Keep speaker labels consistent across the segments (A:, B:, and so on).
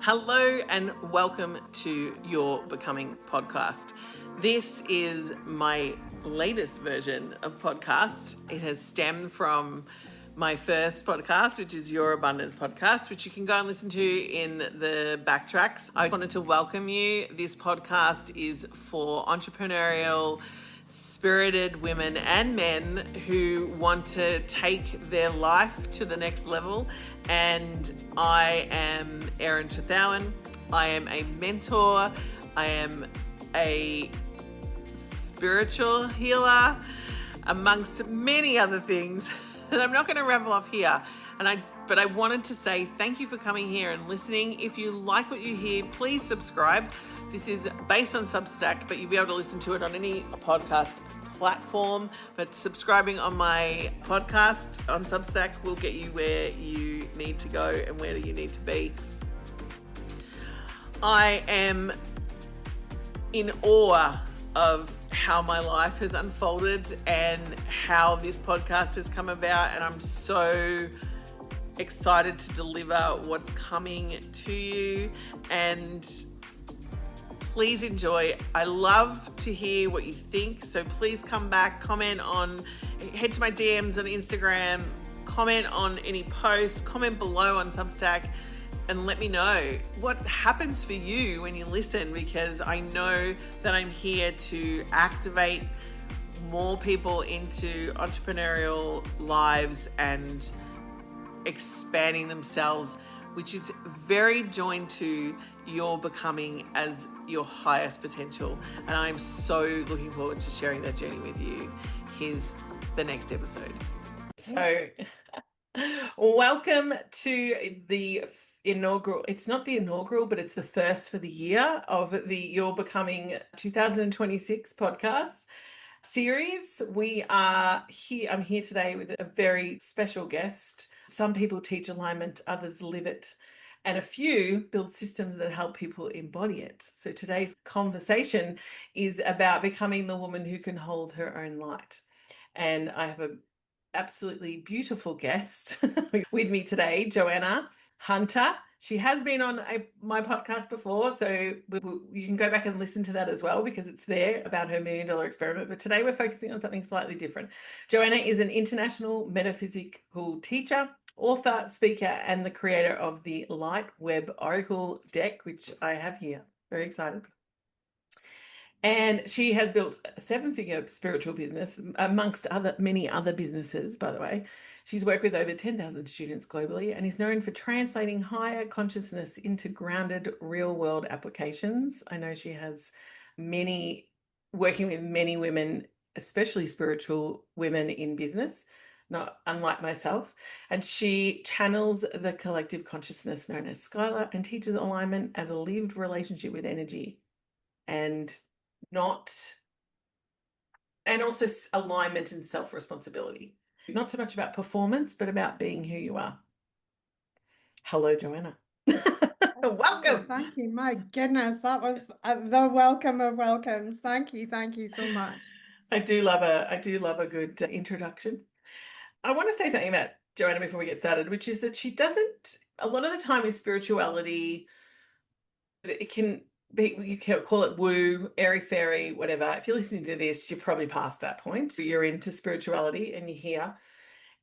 A: Hello and welcome to Your Becoming podcast. This is my latest version of podcast. It has stemmed from my first podcast, which is Your Abundance podcast, which you can go and listen to in the backtracks. I wanted to welcome you. This podcast is for entrepreneurial, spirited women and men who want to take their life to the next level. And I am Erin Trethowan. I am a mentor. I am a spiritual healer, amongst many other things that I'm not going to ramble off here. But I wanted to say thank you for coming here and listening. If you like what you hear, please subscribe. This is based on Substack, but you'll be able to listen to it on any podcast platform. But subscribing on my podcast on Substack will get you where you need to go and where you need to be. I am in awe of how my life has unfolded and how this podcast has come about, and I'm so excited to deliver what's coming to you. And please enjoy. I love to hear what you think, so please come back, head to my DMs on Instagram, comment on any posts, comment below on Substack, and let me know what happens for you when you listen, because I know that I'm here to activate more people into entrepreneurial lives and expanding themselves, which is very joined to your becoming as your highest potential. And I'm so looking forward to sharing that journey with you. Here's the next episode. So welcome to the inaugural, it's not the inaugural, but it's the first for the year of the Your Becoming 2026 podcast series. We are here, I'm here today with a very special guest. Some people teach alignment, others live it, and a few build systems that help people embody it. So today's conversation is about becoming the woman who can hold her own light. And I have an absolutely beautiful guest with me today, Joanna Hunter. She has been on my podcast before, so you can go back and listen to that as well, because it's there about her $1 million experiment. But today we're focusing on something slightly different. Joanna is an international metaphysical teacher, author, speaker, and the creator of the Light Web Oracle deck, which I have here. Very excited. And she has built a 7-figure spiritual business, amongst many other businesses, by the way. She's worked with over 10,000 students globally and is known for translating higher consciousness into grounded real-world applications. I know she has working with many women, especially spiritual women in business, not unlike myself. And she channels the collective consciousness known as Skylar and teaches alignment as a lived relationship with energy, and also alignment and self-responsibility. Not so much about performance, but about being who you are. Hello, Joanna. Welcome.
B: Thank you. My goodness, that was the welcome of welcomes. Thank you so much.
A: I do love a good introduction. I want to say something about Joanna before we get started, which is that she doesn't, a lot of the time with spirituality, it can be, you can call it woo, airy-fairy, whatever. If you're listening to this, you're probably past that point. You're into spirituality and you're here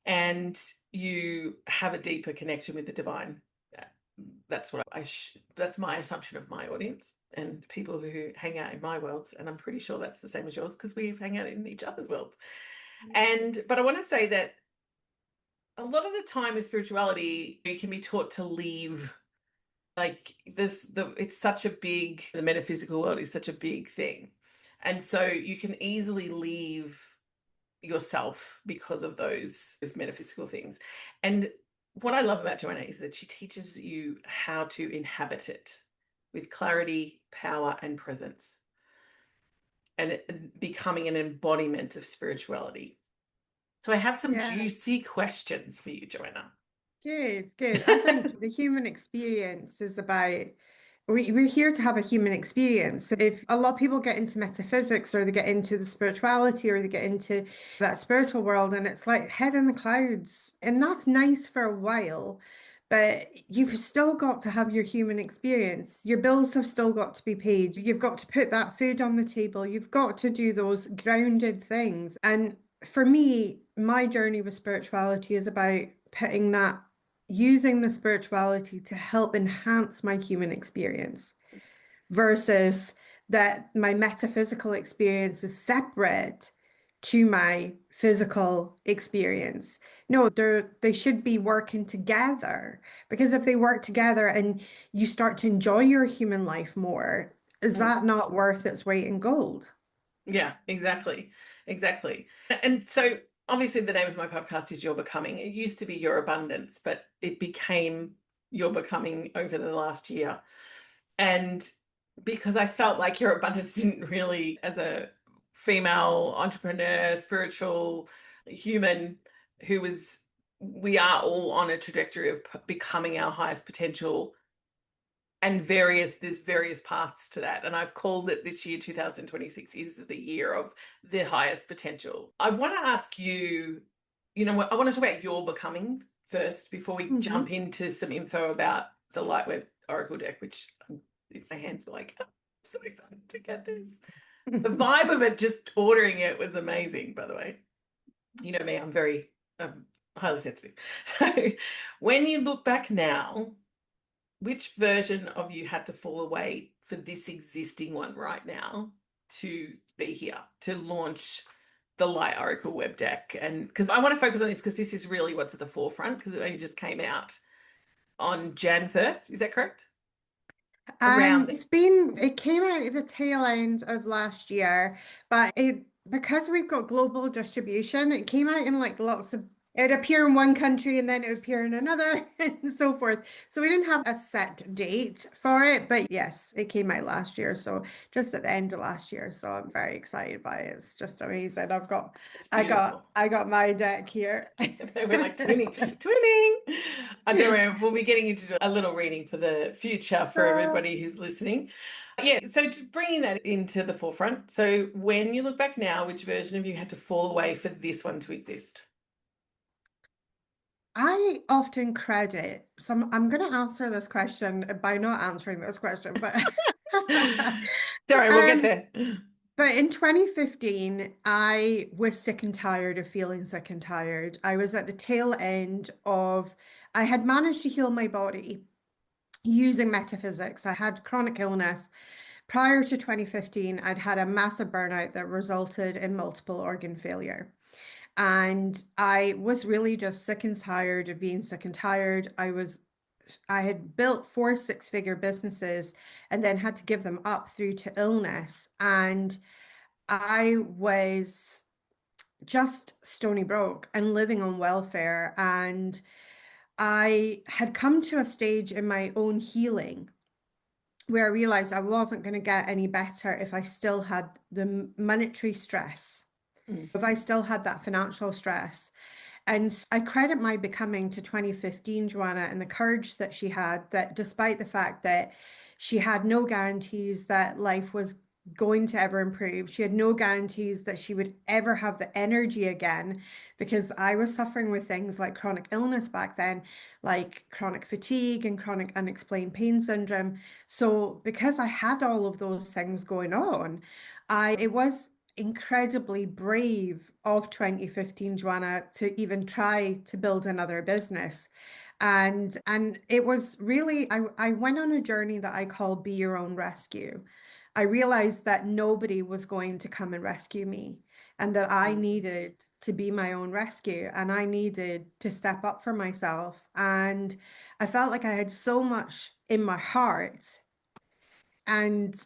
A: and you have a deeper connection with the divine. That's what that's my assumption of my audience and people who hang out in my worlds. And I'm pretty sure that's the same as yours, because we hang out in each other's worlds. But I want to say that a lot of the time with spirituality, you can be taught to leave. Like it's such a big, the metaphysical world is such a big thing. And so you can easily leave yourself because of those metaphysical things. And what I love about Joanna is that she teaches you how to inhabit it with clarity, power, and presence, and becoming an embodiment of spirituality. So I have some juicy questions for you, Joanna.
B: Good. I think the human experience is about, we're here to have a human experience. If a lot of people get into metaphysics, or they get into the spirituality, or they get into that spiritual world, and it's like head in the clouds, and that's nice for a while, But you've still got to have your human experience. Your bills have still got to be paid. You've got to put that food on the table. You've got to do those grounded things. And for me, my journey with spirituality is about putting that, using the spirituality to help enhance my human experience versus that my metaphysical experience is separate to my physical experience. No, they should be working together, because if they work together and you start to enjoy your human life more, is
A: Mm.
B: that not worth its weight in gold?
A: Yeah, exactly. Exactly. And so obviously the name of my podcast is Your Becoming. It used to be Your Abundance, but it became Your Becoming over the last year. And because I felt like Your Abundance didn't really, as a female entrepreneur, spiritual human who was, we are all on a trajectory of becoming our highest potential, and there's various paths to that. And I've called it this year, 2026 is the year of the highest potential. I want to ask you, I want to talk about your becoming first before we
B: Mhm.
A: jump into some info about the Lightweb Oracle deck, which my hands were like, oh, I'm so excited to get this. The vibe of it, just ordering it, was amazing, by the way. You know me, I'm very highly sensitive. So when you look back now, which version of you had to fall away for this existing one right now to be here, to launch the Light Oracle web deck? And because I want to focus on this, because this is really what's at the forefront, because it only just came out on Jan 1st. Is that correct? Around there.
B: It came out at the tail end of last year, but because we've got global distribution, it came out in like lots of, it would appear in one country and then it would appear in another and so forth. So we didn't have a set date for it, but yes, it came out last year. So just at the end of last year. So I'm very excited by it. It's just amazing.
A: It's beautiful.
B: I got my deck here.
A: We're like twinning, twinning. I don't know. We'll be getting into a little reading for the future for everybody who's listening. Yeah, so bringing that into the forefront. So when you look back now, which version of you had to fall away for this one to exist?
B: I often credit, so I'm going to answer this question by not answering this question, but
A: Sorry, we'll get
B: um,
A: there.
B: but in 2015, I was sick and tired of feeling sick and tired. I was at the tail end of, I had managed to heal my body using metaphysics. I had chronic illness. Prior to 2015, I'd had a massive burnout that resulted in multiple organ failure. And I was really just sick and tired of being sick and tired. I had built 4 6-figure businesses and then had to give them up through to illness. And I was just stony broke and living on welfare. And I had come to a stage in my own healing where I realized I wasn't going to get any better if I still had the monetary stress, if I still had that financial stress. And I credit my becoming to 2015, Joanna, and the courage that she had, that despite the fact that she had no guarantees that life was going to ever improve, she had no guarantees that she would ever have the energy again, because I was suffering with things like chronic illness back then, like chronic fatigue and chronic unexplained pain syndrome. So because I had all of those things going on, it was incredibly brave of 2015, Joanna, to even try to build another business. And it was really, I went on a journey that I call Be Your Own Rescue. I realized that nobody was going to come and rescue me, and that I needed to be my own rescue, and I needed to step up for myself. And I felt like I had so much in my heart, and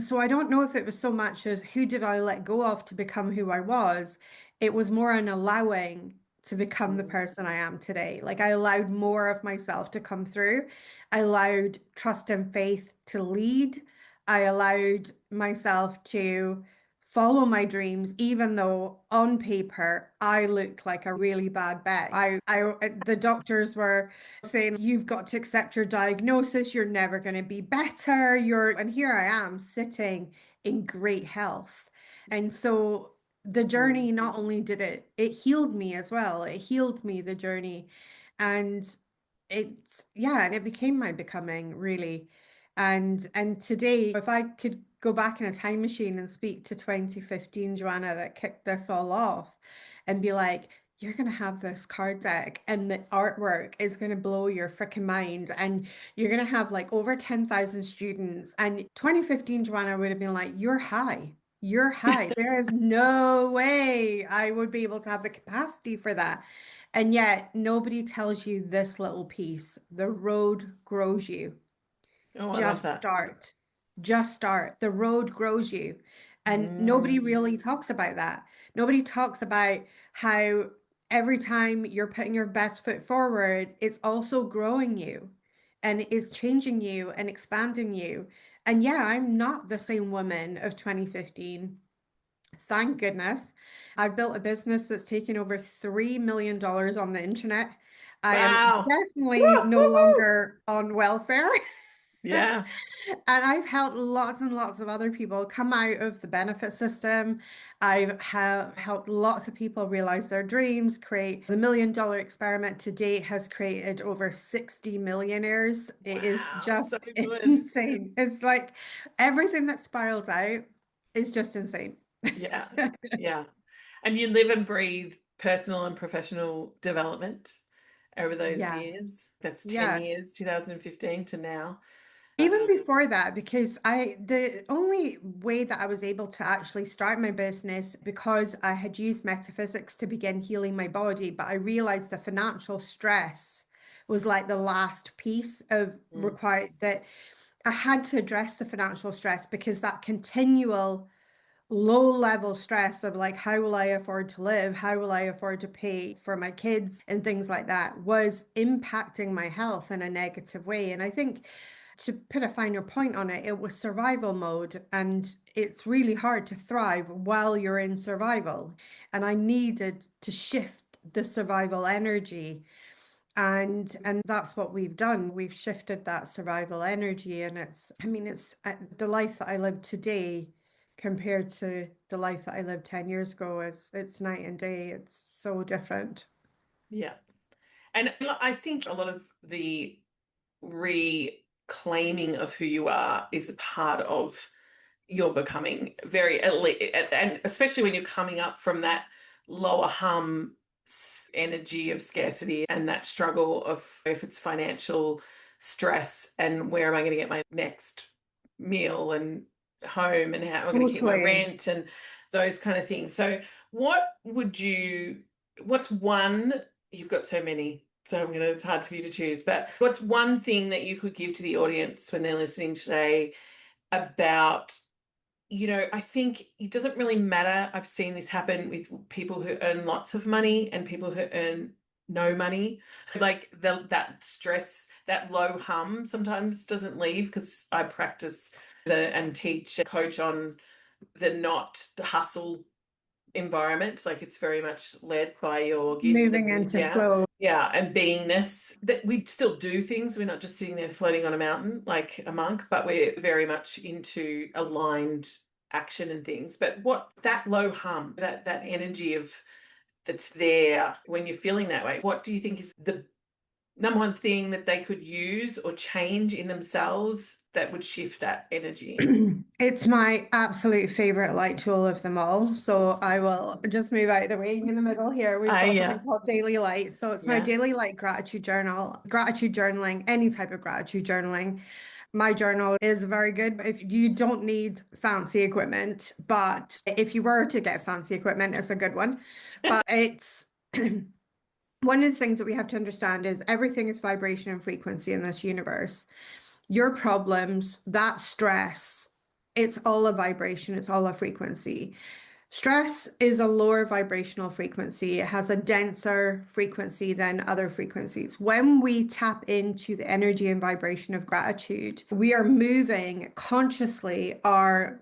B: so I don't know if it was so much as who did I let go of to become who I was. It was more an allowing to become the person I am today. Like I allowed more of myself to come through. I allowed trust and faith to lead. I allowed myself to follow my dreams, even though on paper I looked like a really bad bet. The doctors were saying, you've got to accept your diagnosis, you're never going to be better. And here I am sitting in great health. And so the journey, not only did it healed me as well, it healed me, the journey. And and it became my becoming, really. And today, if I could go back in a time machine and speak to 2015 Joanna that kicked this all off and be like, you're going to have this card deck and the artwork is going to blow your freaking mind, and you're going to have like over 10,000 students, and 2015 Joanna would have been like, you're high. You're high. There is no way I would be able to have the capacity for that. And yet, nobody tells you this little piece. The road grows you.
A: Oh, I love
B: Just
A: that.
B: start. Just start. The road grows you. And nobody
A: Mm.
B: really talks about that. Nobody talks about how every time you're putting your best foot forward, it's also growing you and it's changing you and expanding you. And yeah, I'm not the same woman of 2015. Thank goodness. I've built a business that's taken over $3 million on the internet. I am
A: Wow.
B: definitely
A: Woo,
B: no
A: woo, woo.
B: longer on welfare.
A: Yeah.
B: And I've helped lots and lots of other people come out of the benefit system. I've helped lots of people realize their dreams, create the $1 million experiment to date has created over 60 millionaires. It is
A: Wow. So
B: just
A: good.
B: insane. It's like everything that spiraled out is just insane.
A: Yeah. Yeah. And you live and breathe personal and professional development over those
B: Yeah.
A: years. That's 10
B: Yeah.
A: years, 2015 to now.
B: Even before that, because the only way that I was able to actually start my business, because I had used metaphysics to begin healing my body, but I realized the financial stress was like the last piece of
A: Mm.
B: required that I had to address the financial stress, because that continual low level stress of like, how will I afford to live? How will I afford to pay for my kids and things like that was impacting my health in a negative way. And I think to put a finer point on it, it was survival mode, and it's really hard to thrive while you're in survival. And I needed to shift the survival energy, and that's what we've done. We've shifted that survival energy, and it's the life that I live today compared to the life that I lived 10 years ago is it's night and day. It's so different.
A: Yeah. And I think a lot of the reclaiming of who you are is a part of your becoming very elite, and especially when you're coming up from that lower hum energy of scarcity and that struggle of if it's financial stress and where am I going to get my next meal and home and how am I going to keep my
B: Totally.
A: rent and those kind of things. So what's one, you've got so many, so it's hard for you to choose, but what's one thing that you could give to the audience when they're listening today about, I think it doesn't really matter. I've seen this happen with people who earn lots of money and people who earn no money. Like that stress, that low hum sometimes doesn't leave, because I practice and teach and coach on the not hustle environment. Like it's very much led by your gifts
B: Moving
A: and
B: into flow.
A: yeah, and beingness. That we still do things. We're not just sitting there floating on a mountain like a monk, but we're very much into aligned action and things. But what that low hum, that energy of that's there when you're feeling that way, what do you think is the number one thing that they could use or change in themselves that would shift that energy?
B: It's my absolute favorite light tool of them all. So I will just move out of the way in the middle here. We've got something
A: Yeah,
B: called daily light. So it's my
A: yeah.
B: daily light gratitude journal, gratitude journaling, any type of gratitude journaling. My journal is very good. If you don't need fancy equipment, but if you were to get fancy equipment, it's a good one. But it's one of the things that we have to understand is everything is vibration and frequency in this universe. Your problems, that stress, it's all a vibration, it's all a frequency. Stress is a lower vibrational frequency. It has a denser frequency than other frequencies. When we tap into the energy and vibration of gratitude, we are moving consciously our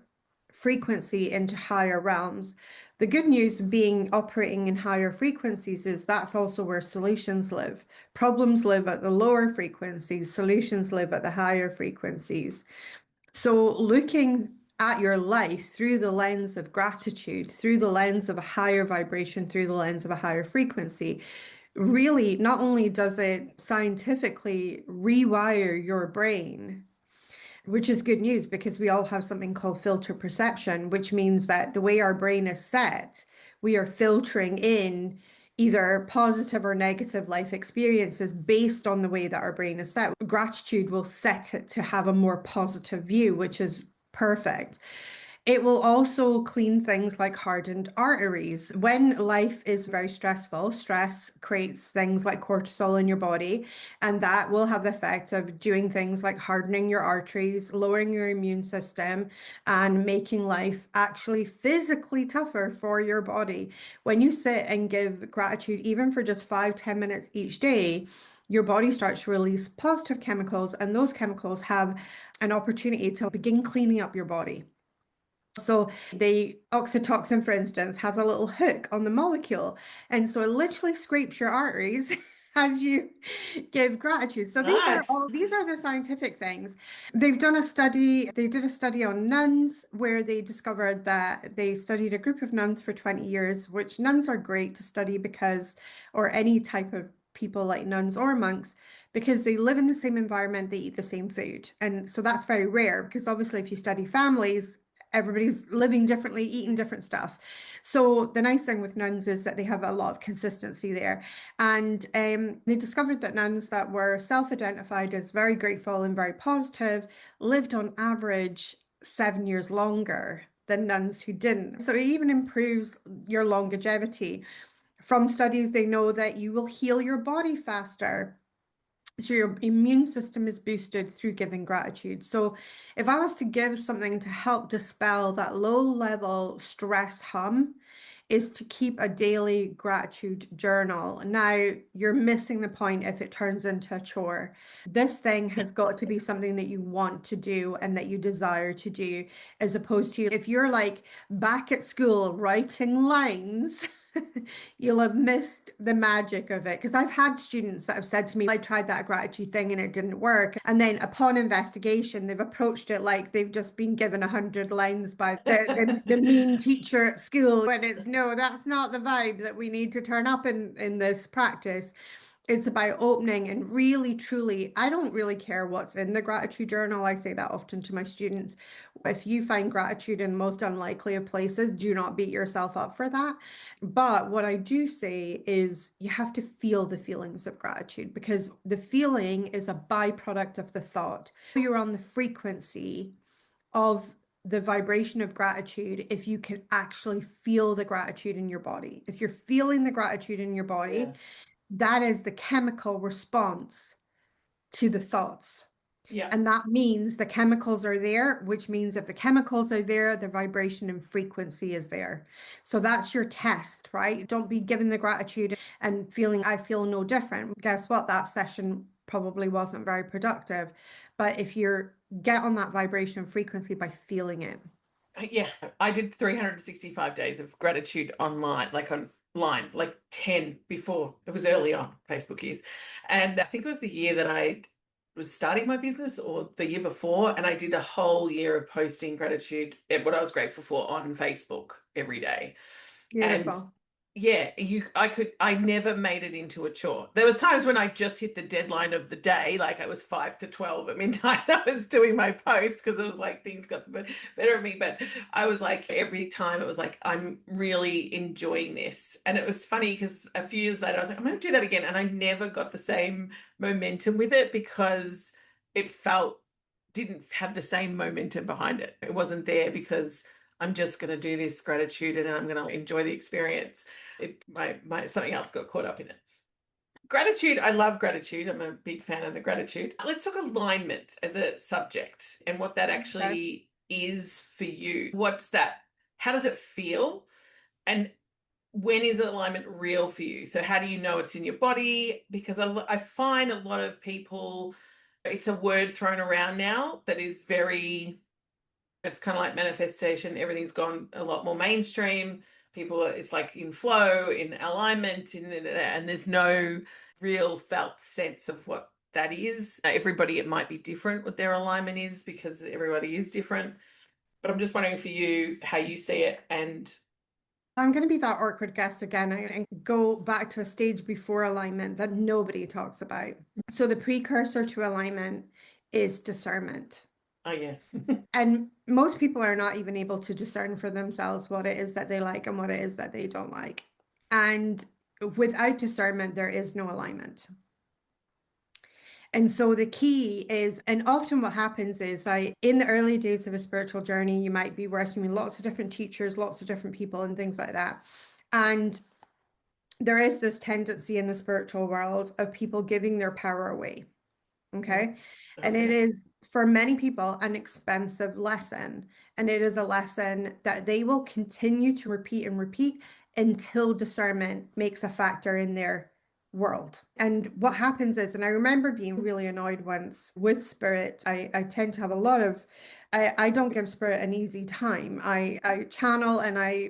B: frequency into higher realms. The good news being operating in higher frequencies is that's also where solutions live. Problems live at the lower frequencies, solutions live at the higher frequencies. So, looking at your life through the lens of gratitude, through the lens of a higher vibration, through the lens of a higher frequency, really, not only does it scientifically rewire your brain, which is good news because we all have something called filter perception, which means that the way our brain is set, we are filtering in either positive or negative life experiences based on the way that our brain is set. Gratitude will set it to have a more positive view, which is perfect. It will also clean things like hardened arteries. When life is very stressful, stress creates things like cortisol in your body, and that will have the effect of doing things like hardening your arteries, lowering your immune system, and making life actually physically tougher for your body. When you sit and give gratitude, even for just 5, 10 minutes each day, your body starts to release positive chemicals, and those chemicals have an opportunity to begin cleaning up your body. So the oxytocin, for instance, has a little hook on the molecule. And so it literally scrapes your arteries as you give gratitude. So
A: Nice.
B: these are the scientific things. They've done a study, they did a study on nuns where they discovered that they studied a group of nuns for 20 years, which nuns are great to study because, or any type of people like nuns or monks, because they live in the same environment, they eat the same food. And so that's very rare because obviously if you study families, everybody's living differently, eating different stuff. So the nice thing with nuns is that they have a lot of consistency there. And they discovered that nuns that were self-identified as very grateful and very positive lived on average 7 years longer than nuns who didn't. So it even improves your longevity. From studies, they know that you will heal your body faster. So your immune system is boosted through giving gratitude. So if I was to give something to help dispel that low level stress hum, is to keep a daily gratitude journal. Now, you're missing the point if it turns into a chore. This thing has got to be something that you want to do and that you desire to do, as opposed to if you're like back at school writing lines. You'll have missed the magic of it. Because I've had students that have said to me, I tried that gratitude thing and it didn't work. And then upon investigation, they've approached it like they've just been given 100 lines by the mean teacher at school. When it's no, that's not the vibe that we need to turn up in this practice. It's about opening and really, truly, I don't really care what's in the gratitude journal. I say that often to my students. If you find gratitude in the most unlikely of places, do not beat yourself up for that. But what I do say is you have to feel the feelings of gratitude because the feeling is a byproduct of the thought. You're on the frequency of the vibration of gratitude if you can actually feel the gratitude in your body. If you're feeling the gratitude in your body,
A: Yeah.
B: that is the chemical response to the thoughts.
A: Yeah.
B: And that means the chemicals are there, which means if the chemicals are there, the vibration and frequency is there. So that's your test, right? Don't be given the gratitude and feeling, I feel no different. Guess what? That session probably wasn't very productive. But if you're get on that vibration frequency by feeling it.
A: Yeah, I did 365 days of gratitude online, like 10 before it was early on Facebook years. And I think it was the year that I was starting my business or the year before. And I did a whole year of posting gratitude, what I was grateful for on Facebook every day. And
B: Beautiful.
A: yeah, I never made it into a chore. There was times when I just hit the deadline of the day, like I was 5 to 12 at midnight. I was doing my post because it was like things got better at me. But I was like, every time it was like, I'm really enjoying this. And it was funny because a few years later, I was like, I'm going to do that again. And I never got the same momentum with it because it didn't have the same momentum behind it. It wasn't there because I'm just going to do this gratitude and I'm going to enjoy the experience. Something else got caught up in it. Gratitude, I love gratitude. I'm a big fan of the gratitude. Let's talk alignment as a subject and what that
B: Okay.
A: actually is for you. What's that? How does it feel? And when is alignment real for you? So how do you know it's in your body? Because I find a lot of people, it's a word thrown around now that is very, it's kind of like manifestation. Everything's gone a lot more mainstream. People, it's like in flow, in alignment, and there's no real felt sense of what that is. Everybody, it might be different what their alignment is because everybody is different. But I'm just wondering for you how you see it and
B: I'm going to be that awkward guest again and go back to a stage before alignment that nobody talks about. So the precursor to alignment is discernment.
A: Oh, yeah.
B: And most people are not even able to discern for themselves what it is that they like and what it is that they don't like. And without discernment, there is no alignment. And so the key is, and often what happens is like in the early days of a spiritual journey, you might be working with lots of different teachers, lots of different people, and things like that. And there is this tendency in the spiritual world of people giving their power away. Okay. And it is for many people an expensive lesson. And it is a lesson that they will continue to repeat and repeat until discernment makes a factor in their world. And what happens is, and I remember being really annoyed once with spirit. I tend to have a lot of I don't give spirit an easy time. I channel and I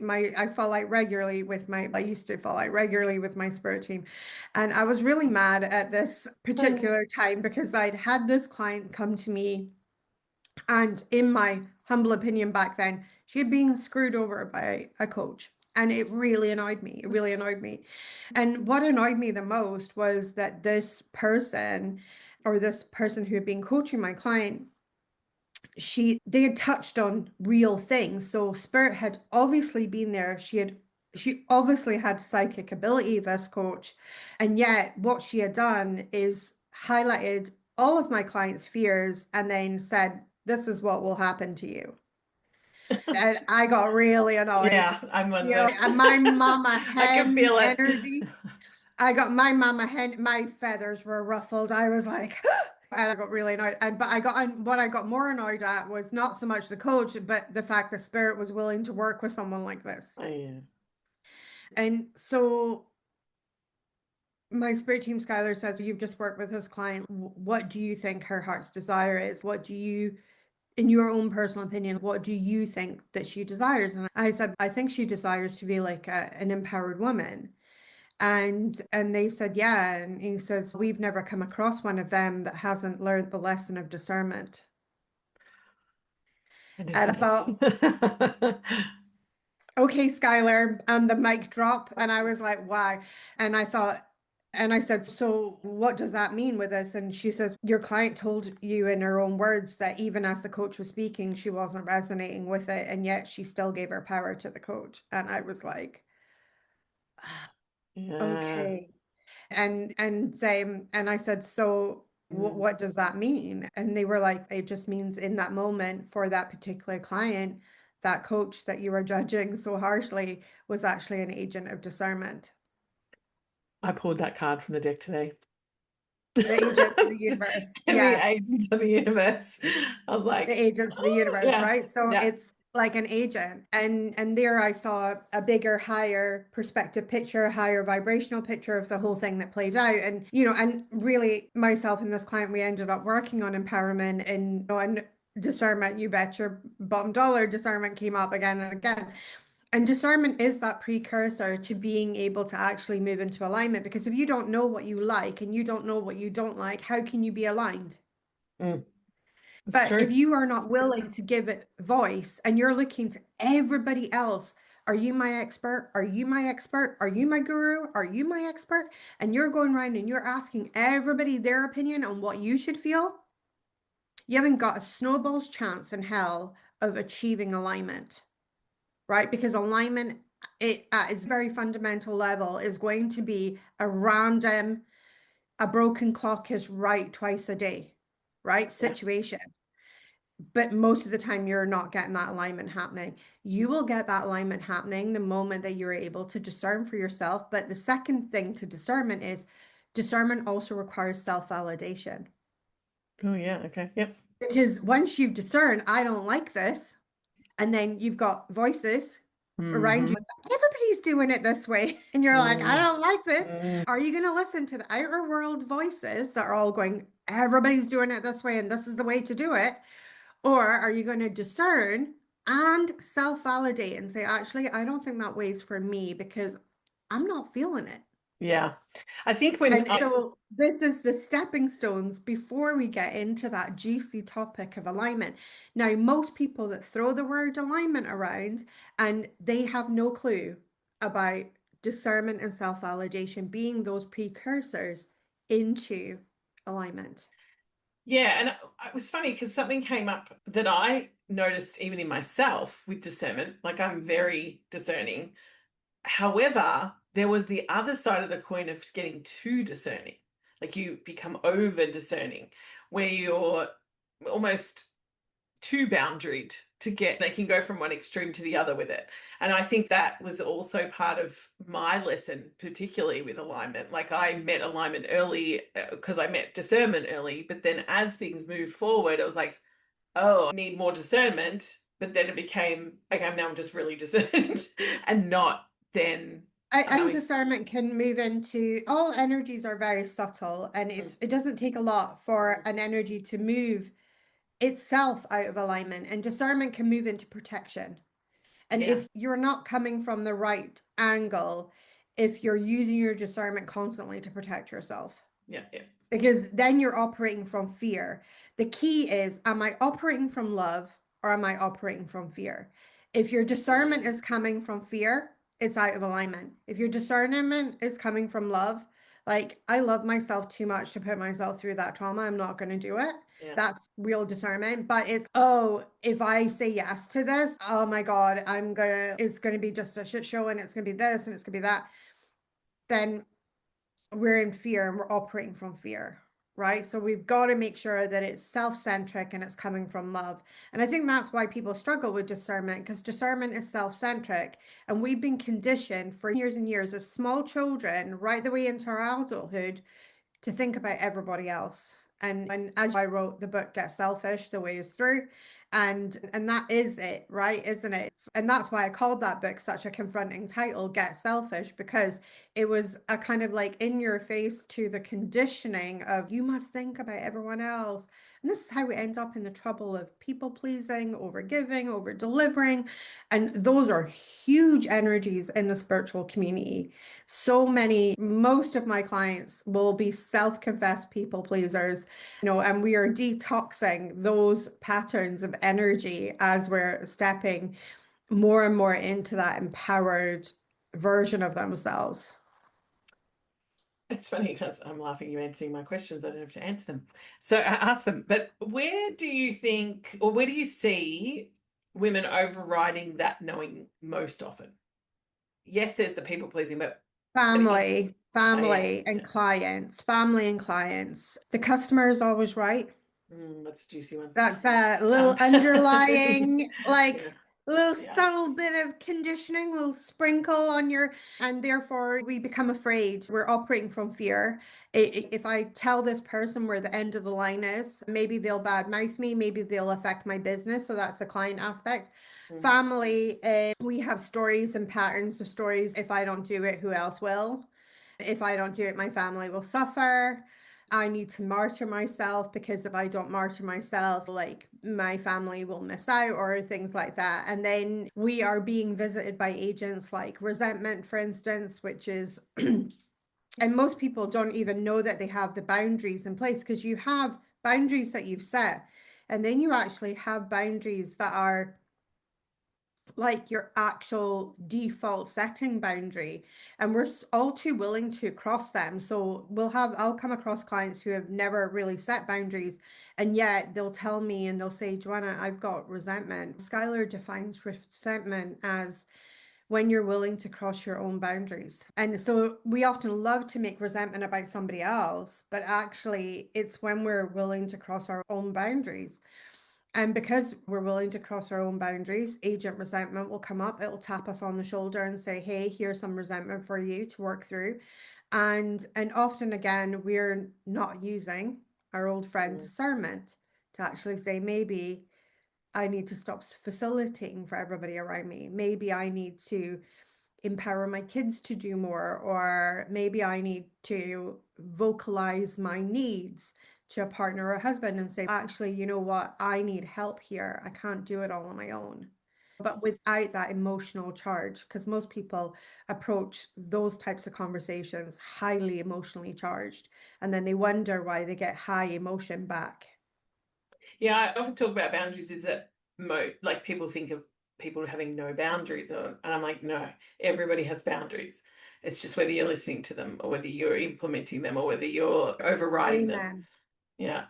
B: fall out regularly with I used to fall out regularly with my spirit team. And I was really mad at this particular time because I'd had this client come to me, and in my humble opinion back then, she had been screwed over by a coach. And it really annoyed me. It really annoyed me. And what annoyed me the most was that this person, or this person who had been coaching my client, they had touched on real things. So spirit had obviously been there. She obviously had psychic ability, this coach. And yet what she had done is highlighted all of my clients' fears and then said, this is what will happen to you. And I got really annoyed.
A: Yeah, I'm one of those.
B: And my mama
A: I can
B: hen
A: feel it.
B: energy. I got my mama hen, my feathers were ruffled. I was like, and I got really annoyed. And what I got more annoyed at was not so much the coach, but the fact that spirit was willing to work with someone like this.
A: Oh, yeah.
B: And so my spirit team, Skylar, says, you've just worked with this client. What do you think her heart's desire is? What do you, in your own personal opinion, what do you think that she desires? And I said, I think she desires to be like an empowered woman. And they said, yeah. And he says, we've never come across one of them that hasn't learned the lesson of discernment. And I thought, okay, Skylar, and the mic drop. And I was like, why? And I thought, and I said, so what does that mean with this? And she says, your client told you in her own words that even as the coach was speaking, she wasn't resonating with it. And yet she still gave her power to the coach. And I was like,
A: Yeah.
B: okay. And I said, so what does that mean? And they were like, it just means in that moment for that particular client, that coach that you were judging so harshly was actually an agent of discernment.
A: I pulled that card from the deck today.
B: The agent of the universe.
A: The agents of the universe. I was like,
B: the agents of the universe,
A: yeah,
B: right? So
A: yeah.
B: it's like an agent. And there I saw a bigger, higher perspective picture, higher vibrational picture of the whole thing that played out. And, and really myself and this client, we ended up working on empowerment and discernment. You bet your bottom dollar discernment came up again and again. And discernment is that precursor to being able to actually move into alignment. Because if you don't know what you like and you don't know what you don't like, how can you be aligned? But if you are not willing to give it voice and you're looking to everybody else, are you my expert? Are you my expert? Are you my guru? Are you my expert? And you're going around and you're asking everybody their opinion on what you should feel. You haven't got a snowball's chance in hell of achieving alignment, right? Because alignment, at its very fundamental level, is going to be a random, a broken clock is right twice a day, right? Situation. But most of the time you're not getting that alignment happening. You will get that alignment happening the moment that you're able to discern for yourself. But the second thing to discernment is discernment also requires self-validation.
A: Oh, yeah. Okay. Yep.
B: Because once you discern, I don't like this, and then you've got voices around you, everybody's doing it this way. And you're like, I don't like this. Are you going to listen to the outer world voices that are all going, everybody's doing it this way and this is the way to do it? Or are you going to discern and self-validate and say, actually, I don't think that way's for me because I'm not feeling it.
A: Yeah. I think
B: so this is the stepping stones before we get into that juicy topic of alignment. Now, most people that throw the word alignment around and they have no clue about discernment and self-validation being those precursors into alignment.
A: Yeah, and it was funny because something came up that I noticed even in myself with discernment. Like, I'm very discerning. However, there was the other side of the coin of getting too discerning. Like, you become over discerning, where you're almost too boundaried to get, they can go from one extreme to the other with it. And I think that was also part of my lesson, particularly with alignment. Like, I met alignment early because I met discernment early, but then as things moved forward, it was like, oh, I need more discernment. But then it became, okay, now I'm just really discerned and not then.
B: And discernment can move into, all energies are very subtle, and it doesn't take a lot for an energy to move itself out of alignment, and discernment can move into protection. And if you're not coming from the right angle, if you're using your discernment constantly to protect yourself, because then you're operating from fear. The key is, am I operating from love or am I operating from fear? If your discernment is coming from fear, it's out of alignment. If your discernment is coming from love, like, I love myself too much to put myself through that trauma, I'm not going to do it. That's real discernment. But it's, oh, if I say yes to this, oh my God, it's gonna be just a shit show, and it's gonna be this and it's gonna be that. Then we're in fear and we're operating from fear, right? So we've got to make sure that it's self-centric and it's coming from love. And I think that's why people struggle with discernment, because discernment is self-centric, and we've been conditioned for years and years as small children right the way into our adulthood to think about everybody else. And as I wrote the book Get Selfish, the way is through, and that is it, right? Isn't it? And that's why I called that book such a confronting title, Get Selfish, because it was a kind of like in your face to the conditioning of, you must think about everyone else. And this is how we end up in the trouble of people pleasing, over giving, over delivering. And those are huge energies in the spiritual community. Most of my clients will be self-confessed people pleasers, and we are detoxing those patterns of energy as we're stepping more and more into that empowered version of themselves.
A: It's funny because I'm laughing, you answering my questions. I don't have to answer them. So I ask them, but where do you think, or where do you see women overriding that knowing most often? Yes, there's the people pleasing, but
B: Family and clients. The customer is always right.
A: That's a juicy one.
B: That's a little underlying, little subtle bit of conditioning, little sprinkle on your, and therefore we become afraid. We're operating from fear. If I tell this person where the end of the line is, maybe they'll badmouth me, maybe they'll affect my business. So that's the client aspect. Family, we have stories and patterns of stories. If I don't do it, who else will? If I don't do it, my family will suffer. I need to martyr myself, because if I don't martyr myself, like, my family will miss out, or things like that. And then we are being visited by agents like resentment, for instance, which is, and most people don't even know that they have the boundaries in place, because you have boundaries that you've set, and then you actually have boundaries that are like your actual default setting boundary, and we're all too willing to cross them. So I'll come across clients who have never really set boundaries, and yet they'll tell me and they'll say, Joanna, I've got resentment. Skylar defines resentment as when you're willing to cross your own boundaries. And so we often love to make resentment about somebody else, but actually it's when we're willing to cross our own boundaries. And because we're willing to cross our own boundaries, agent resentment will come up. It'll tap us on the shoulder and say, hey, here's some resentment for you to work through. And often, again, we're not using our old friend discernment to actually say, maybe I need to stop facilitating for everybody around me. Maybe I need to empower my kids to do more, or maybe I need to vocalize my needs to a partner or a husband and say, actually, you know what, I need help here. I can't do it all on my own. But without that emotional charge, because most people approach those types of conversations highly emotionally charged, and then they wonder why they get high emotion back.
A: Yeah, I often talk about boundaries is that like, people think of people having no boundaries. And I'm like, no, everybody has boundaries. It's just whether you're listening to them or whether you're implementing them or whether you're overriding them.
B: Amen.
A: Yeah.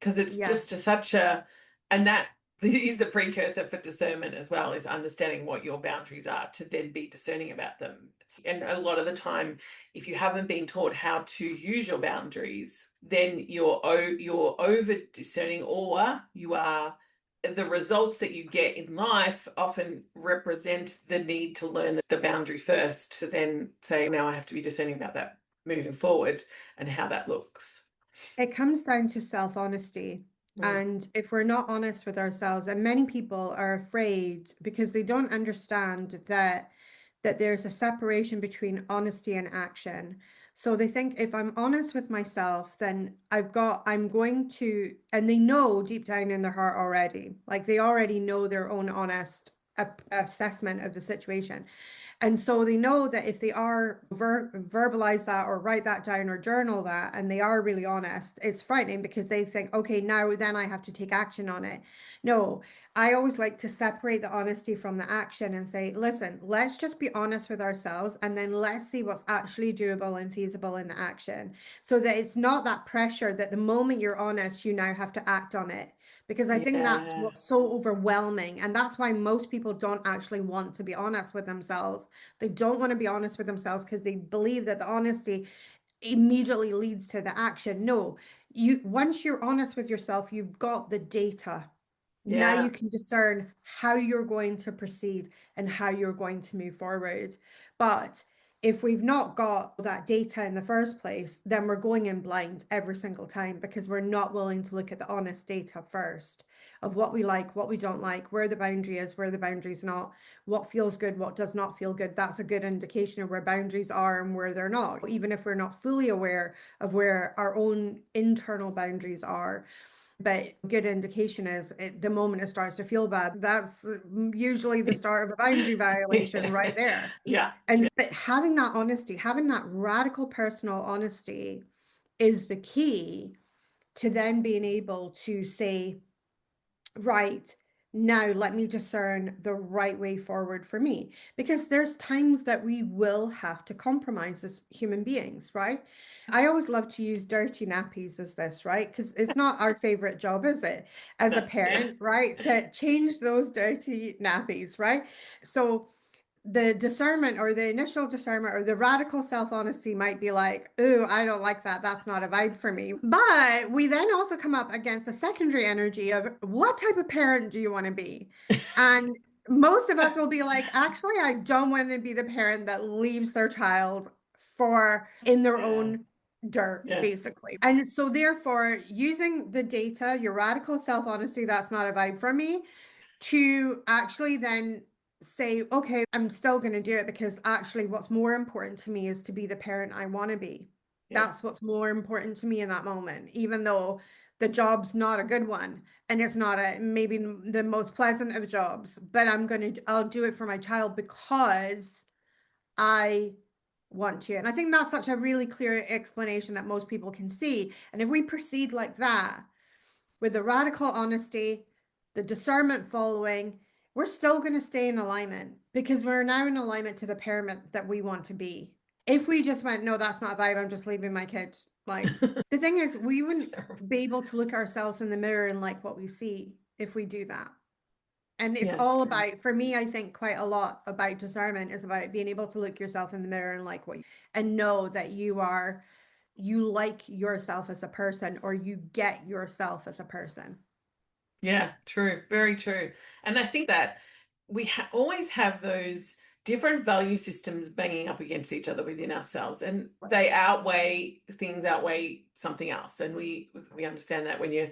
A: Because it's
B: Yeah.
A: just such a, and that is the precursor for discernment as well, is understanding what your boundaries are to then be discerning about them. And a lot of the time, if you haven't been taught how to use your boundaries, then you're over discerning, or you are, the results that you get in life often represent the need to learn the boundary first to then say, now I have to be discerning about that moving forward and how that looks.
B: It comes down to self-honesty. And if we're not honest with ourselves, and many people are afraid because they don't understand that there's a separation between honesty and action. So they think if I'm honest with myself, then I'm going to, and they know deep down in their heart already, like they already know their own honest assessment of the situation. And so they know that if they are verbalize that or write that down or journal that, and they are really honest, it's frightening because they think, okay, now then I have to take action on it. No, I always like to separate the honesty from the action and say, listen, let's just be honest with ourselves and then let's see what's actually doable and feasible in the action. So that it's not that pressure that the moment you're honest, you now have to act on it. Because I think that's what's so overwhelming. And that's why most people don't actually want to be honest with themselves. They don't want to be honest with themselves because they believe that the honesty immediately leads to the action. No, once you're honest with yourself, you've got the data. Now you can discern how you're going to proceed and how you're going to move forward. But if we've not got that data in the first place, then we're going in blind every single time because we're not willing to look at the honest data first of what we like, what we don't like, where the boundary is, where the boundary's not, what feels good, what does not feel good. That's a good indication of where boundaries are and where they're not, even if we're not fully aware of where our own internal boundaries are. But good indication is the moment it starts to feel bad, that's usually the start of a boundary violation right there. But having that honesty, having that radical personal honesty is the key to then being able to say, right, now let me discern the right way forward for me. Because there's times that we will have to compromise as human beings, right? I always love to use dirty nappies as this, right? Because it's not our favorite job, is it? As a parent, right? To change those dirty nappies, right? So the discernment or the initial discernment or the radical self-honesty might be like, ooh, I don't like that. That's not a vibe for me. But we then also come up against the secondary energy of what type of parent do you want to be? And most of us will be like, actually, I don't want to be the parent that leaves their child for in their own dirt, basically. And so therefore, using the data, your radical self-honesty, that's not a vibe for me, to actually then say, okay, I'm still going to do it because actually what's more important to me is to be the parent I want to be. That's what's more important to me in that moment, even though the job's not a good one and it's not maybe the most pleasant of jobs, but I'll do it for my child because I want to. And I think that's such a really clear explanation that most people can see. And if we proceed like that, with the radical honesty, the discernment following, we're still going to stay in alignment because we're now in alignment to the parent that we want to be. If we just went, no, that's not a vibe, I'm just leaving my kids. Like, the thing is, we wouldn't be able to look ourselves in the mirror and like what we see if we do that. And it's all about, for me, I think quite a lot about discernment is about being able to look yourself in the mirror and like and know that you like yourself as a person, or you get yourself as a person.
A: Yeah, true. Very true. And I think that we always have those different value systems banging up against each other within ourselves, and they outweigh something else. And we understand that when you're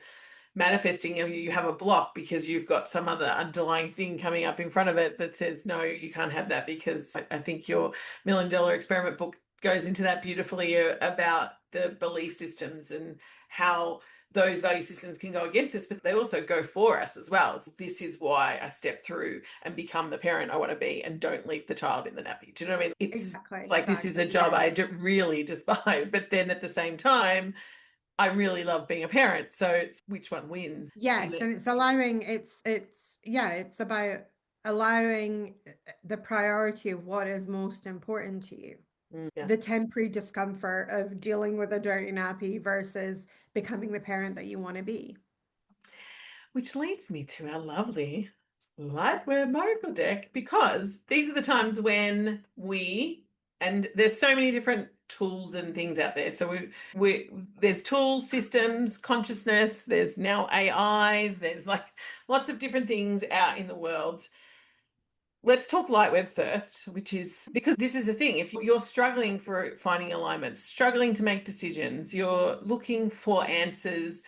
A: manifesting, you have a block because you've got some other underlying thing coming up in front of it that says, no, you can't have that, because I think your $1 Million Experiment book goes into that beautifully about the belief systems and how those value systems can go against us, but they also go for us as well. So this is why I step through and become the parent I want to be and don't leave the child in the nappy. Do you know what I mean? It's like, this is a job I really despise, but then at the same time, I really love being a parent. So it's which one wins?
B: Yes, and it's allowing, it's about allowing the priority of what is most important to you.
A: Yeah.
B: The temporary discomfort of dealing with a dirty nappy versus becoming the parent that you want to be.
A: Which leads me to our lovely Lightweb Oracle deck, because these are the times when and there's so many different tools and things out there. So there's tools, systems, consciousness, there's now AIs, there's like lots of different things out in the world. Let's talk Lightweb first, which is because this is the thing. If you're struggling for finding alignment, struggling to make decisions, you're looking for answers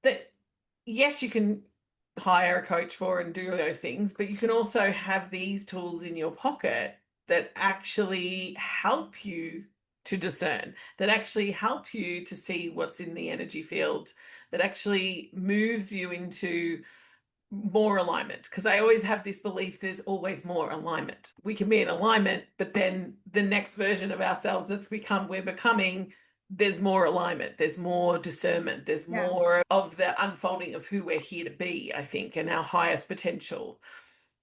A: that, yes, you can hire a coach for and do those things, but you can also have these tools in your pocket that actually help you to discern, that actually help you to see what's in the energy field, that actually moves you into more alignment. Because I always have this belief there's always more alignment. We can be in alignment, but then the next version of ourselves we're becoming, there's more alignment, there's more discernment, there's more of the unfolding of who we're here to be, I think, and our highest potential.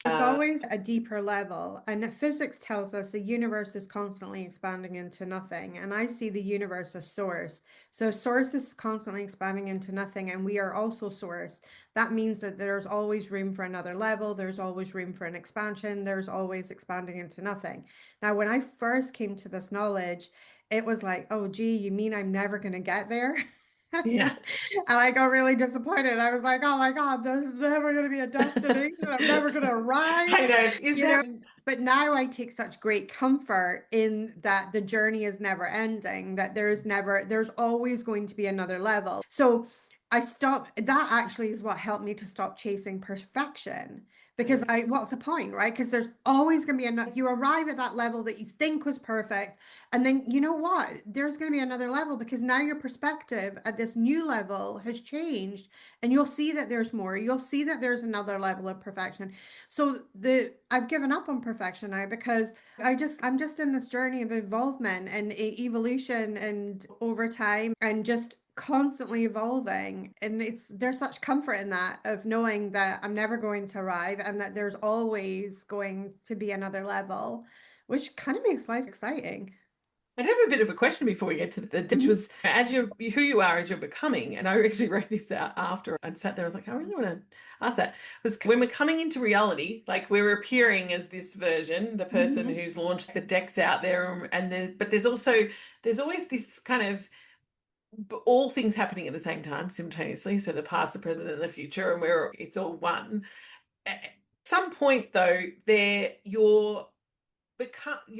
B: There's always a deeper level, and physics tells us the universe is constantly expanding into nothing, and I see the universe as source. So source is constantly expanding into nothing, and we are also source. That means that there's always room for another level, there's always room for an expansion, there's always expanding into nothing. Now, when I first came to this knowledge, it was like, oh, gee, you mean I'm never going to get there?
A: Yeah.
B: And I got really disappointed. I was like, oh my God, there's never going to be a destination. I'm never going to arrive.
A: I know.
B: But now I take such great comfort in that the journey is never ending, that there's always going to be another level. So that actually is what helped me to stop chasing perfection. Because what's the point, right? Because there's always going to be another, you arrive at that level that you think was perfect. And then you know what? There's going to be another level because now your perspective at this new level has changed and you'll see that there's more. You'll see that there's another level of perfection. So I've given up on perfection now because I'm just in this journey of involvement and evolution and over time and just constantly evolving, and there's such comfort in that, of knowing that I'm never going to arrive and that there's always going to be another level, which kind of makes life exciting.
A: I'd have a bit of a question before we get to which was as who you are as you're becoming. And I actually wrote this out after I'd sat there. I was like, I really want to ask that. Was when we're coming into reality, like we're appearing as this version, the person who's launched the decks out there, and there's always this kind of all things happening at the same time simultaneously. So the past, the present, and the future, and it's all one. At some point, though, you're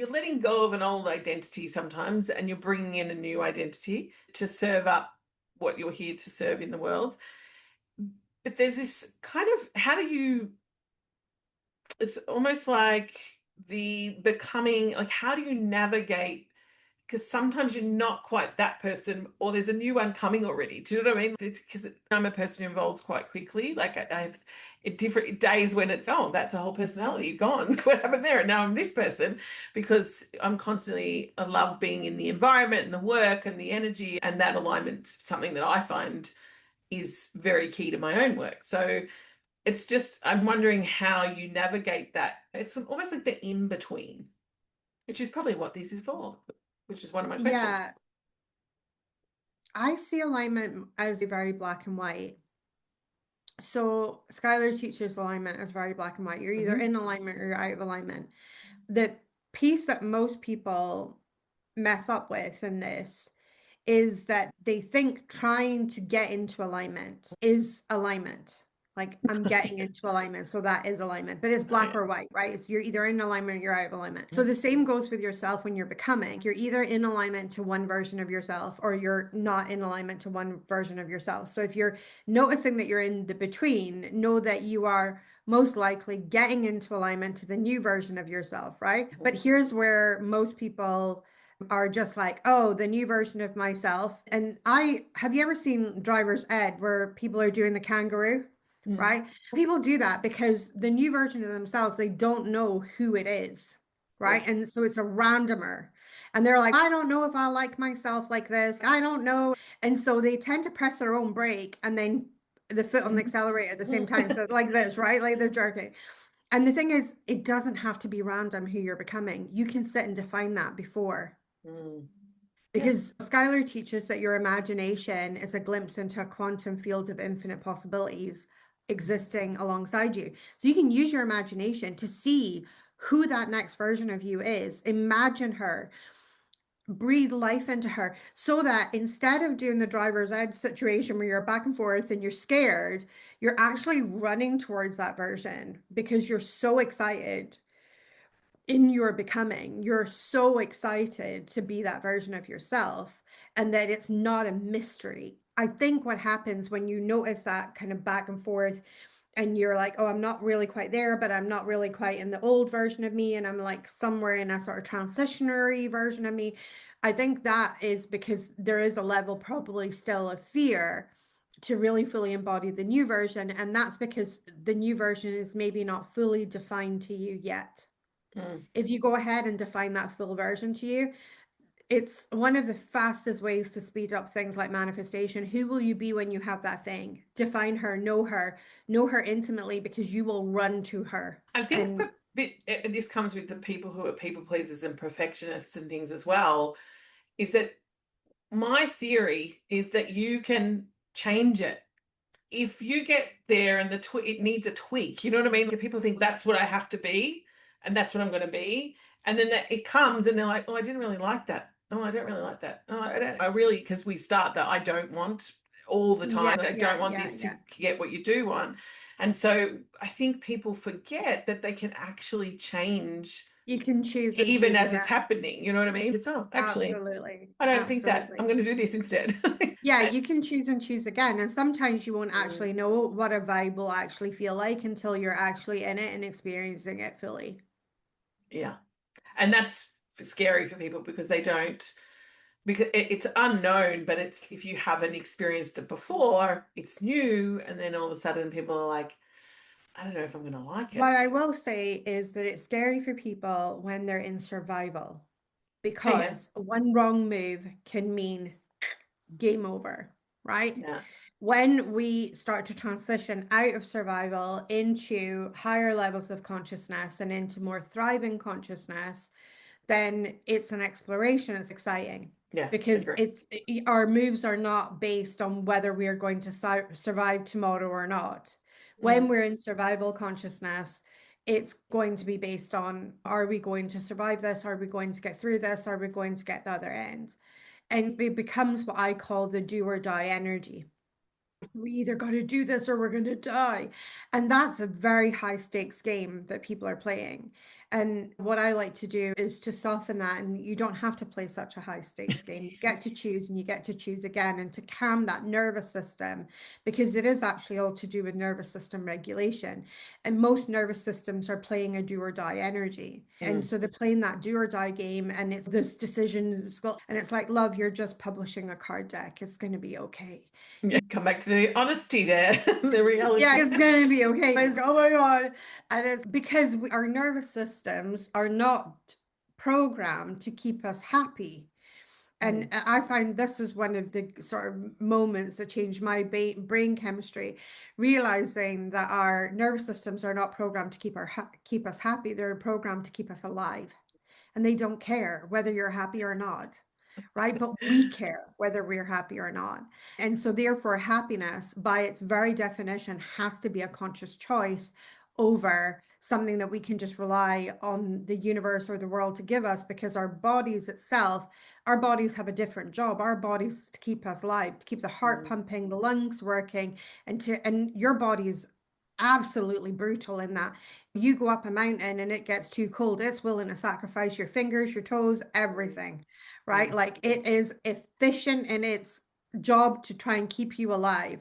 A: letting go of an old identity sometimes, and you're bringing in a new identity to serve up what you're here to serve in the world. But there's this kind of it's almost like the becoming, like how do you navigate, because sometimes you're not quite that person, or there's a new one coming already. Do you know what I mean? It's because I'm a person who evolves quite quickly. Like I have different days when it's, oh, that's a whole personality gone. What happened there? And now I'm this person, because I love being in the environment and the work and the energy, and that alignment, something that I find is very key to my own work. So it's just, I'm wondering how you navigate that. It's almost like the in-between, which is probably what this is for, which is one of my questions.
B: Yeah, I see alignment as very black and white. So Skylar teaches alignment as very black and white. You're either in alignment or you're out of alignment. The piece that most people mess up with in this is that they think trying to get into alignment is alignment. Like I'm getting into alignment, so that is alignment, but it's black or white, right? It's you're either in alignment or you're out of alignment. So the same goes with yourself when you're becoming. You're either in alignment to one version of yourself or you're not in alignment to one version of yourself. So if you're noticing that you're in the between, know that you are most likely getting into alignment to the new version of yourself, right? But here's where most people are just like, oh, the new version of myself. And have you ever seen Driver's Ed where people are doing the kangaroo? Right? People do that because the new version of themselves, they don't know who it is, right? And so it's a randomer. And they're like, I don't know if I like myself like this. I don't know. And so they tend to press their own brake and then the foot on the accelerator at the same time. So like this, right? Like they're jerking. And the thing is, it doesn't have to be random who you're becoming. You can sit and define that before.
A: Mm. Yeah.
B: Because Skylar teaches that your imagination is a glimpse into a quantum field of infinite possibilities existing alongside you. So you can use your imagination to see who that next version of you is. Imagine her, breathe life into her, so that instead of doing the driver's ed situation where you're back and forth and you're scared, you're actually running towards that version because you're so excited in your becoming. You're so excited to be that version of yourself, and that it's not a mystery. I think what happens when you notice that kind of back and forth, and you're like, oh, I'm not really quite there, but I'm not really quite in the old version of me, and I'm like somewhere in a sort of transitionary version of me. I think that is because there is a level probably still of fear to really fully embody the new version. And that's because the new version is maybe not fully defined to you yet.
A: Mm.
B: If you go ahead and define that full version to you, it's one of the fastest ways to speed up things like manifestation. Who will you be when you have that thing? Define her, know her intimately, because you will run to her.
A: I think
B: And
A: this comes with the people who are people pleasers and perfectionists and things as well, is that my theory is that you can change it. If you get there and it needs a tweak, you know what I mean? People think that's what I have to be and that's what I'm going to be. And then it comes and they're like, oh, I didn't really like that. Oh, I don't really like that. Oh, I really, because we start that I don't want all the
B: yeah,
A: time. I don't want this to get what you do want. And so I think people forget that they can actually change
B: you can choose and
A: even
B: choose
A: as
B: again.
A: it's happening. You know what I mean? It's, oh, actually,
B: Absolutely.
A: I don't think that. I'm
B: Absolutely.
A: going to do this instead.
B: Yeah, you can choose and choose again. And sometimes you won't
A: Mm,
B: actually know what a vibe will actually feel like until you're actually in it and experiencing it fully.
A: yeah. And that's scary for people because they don't, because it's unknown, but it's, if you haven't experienced it before, it's new. And then all of a sudden people are like, I don't know if I'm going to like it.
B: What I will say is that it's scary for people when they're in survival,
A: Yeah. Yeah.
B: because one wrong move can mean game over, right?
A: Yeah.
B: When we start to transition out of survival into higher levels of consciousness and into more thriving consciousness, then it's an exploration. It's exciting
A: Yeah.
B: because
A: Agree.
B: it's our moves are not based on whether we are going to survive tomorrow or not. When
A: Mm.
B: we're in survival consciousness, it's going to be based on, are we going to survive this? Are we going to get through this? Are we going to get the other end? And it becomes what I call the do or die energy. So we either got to do this or we're going to die. And that's a very high stakes game that people are playing. And what I like to do is to soften that. And you don't have to play such a high stakes game. You get to choose and you get to choose again, and to calm that nervous system, because it is actually all to do with nervous system regulation. And most nervous systems are playing a do or die energy. And
A: Mm.
B: so they're playing that do or die game. And it's this decision. And it's like, love, you're just publishing a card deck. It's going to be okay.
A: Yeah. Come back to the honesty there, the reality.
B: Yeah, it's gonna be okay. It's, oh my God. And it's because our nervous systems are not programmed to keep us happy. And
A: Mm.
B: I find this is one of the sort of moments that changed my brain chemistry, realizing that our nervous systems are not programmed to keep us happy. They're programmed to keep us alive, and they don't care whether you're happy or not, right? But we care whether we're happy or not. And so, therefore, happiness, by its very definition, has to be a conscious choice over something that we can just rely on the universe or the world to give us, because our bodies itself, our bodies have a different job. Our bodies to keep us alive, to keep the heart
A: Mm.
B: pumping, the lungs working, and your body is absolutely brutal in that. You go up a mountain and it gets too cold, it's willing to sacrifice your fingers, your toes, everything, right?
A: Mm.
B: Like, it is efficient in its job to try and keep you alive.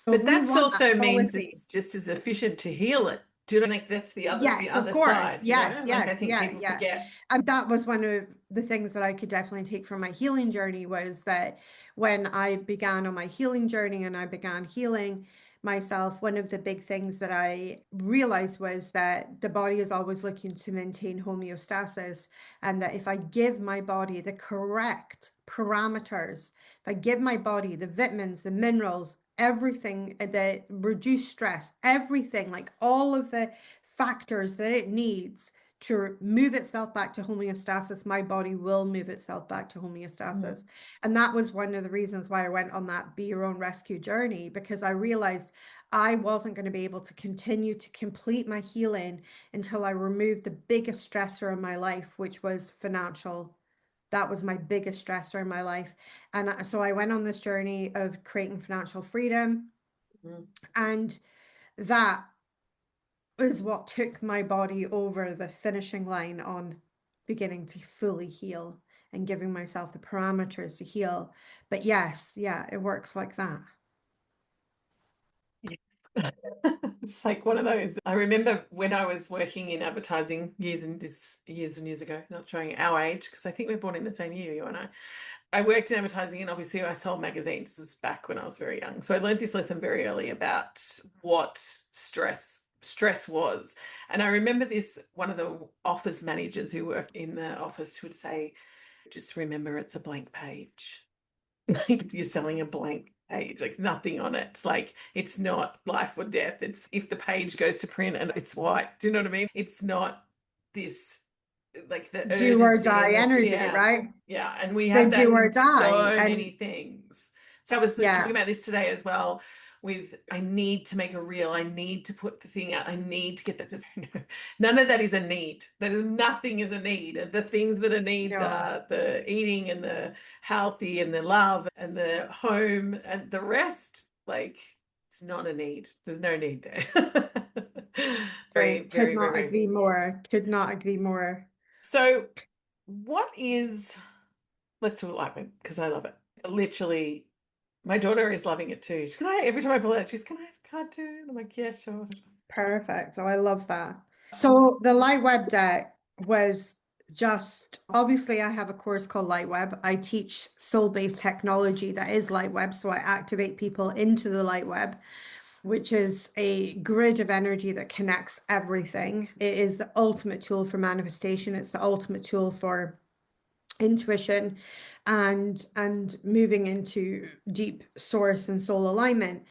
B: So if
A: But
B: we
A: that's
B: want that
A: also means
B: quality,
A: it's just as efficient to heal it. Do you know? Like that's the
B: yes, of
A: other
B: course.
A: side, you
B: Yes,
A: know? Like I
B: yes,
A: think
B: yeah,
A: people
B: yeah.
A: forget.
B: And that was one of the things that I could definitely take from my healing journey, was that when I began on my healing journey and I began healing myself, one of the big things that I realized was that the body is always looking to maintain homeostasis. And that if I give my body the correct parameters, if I give my body the vitamins, the minerals, everything that reduce stress, everything, like all of the factors that it needs to move itself back to homeostasis, my body will move itself back to homeostasis. And that was one of the reasons why I went on that be your own rescue journey, because I realized I wasn't going to be able to continue to complete my healing until I removed the biggest stressor in my life, which was financial. That was my biggest stressor in my life. And so I went on this journey of creating financial freedom. And that is what took my body over the finishing line on beginning to fully heal and giving myself the parameters to heal. But yes, yeah, it works like that.
A: It's like one of those. I remember when I was working in advertising years and years ago, not showing our age, because I think we're born in the same year, you and I. I worked in advertising, and obviously I sold magazines. This was back when I was very young. So I learned this lesson very early about what stress was. And I remember this, one of the office managers who worked in the office would say, just remember it's a blank page. Like you're selling a blank page, like nothing on it. It's like, it's not life or death. It's if the page goes to print and it's white. Do you know what I mean? It's not this, like the
B: Do or
A: urgency
B: die
A: and this,
B: energy,
A: yeah.
B: right?
A: Yeah. And we
B: The
A: have that
B: do or
A: in
B: die.
A: so
B: And
A: many things. So I was talking about this today as well, with I need to make a reel, I need to put the thing out, I need to get that. None of that is a need. That is, nothing is a need. The things that are needs are the eating and the healthy and the love and the home, and the rest, like, it's not a need. There's no need there.
B: could not agree more. Could not agree more.
A: So what is, let's talk Lightweight, because I love it. Literally, my daughter is loving it too. She's, every time I pull it out, she's, can I have a card too? I'm like, yeah, sure.
B: Perfect. So I love that. So the Light Web deck was just, obviously I have a course called Light Web. I teach soul-based technology that is Light Web. So I activate people into the Light Web, which is a grid of energy that connects everything. It is the ultimate tool for manifestation. It's the ultimate tool for intuition and moving into deep source and soul alignment.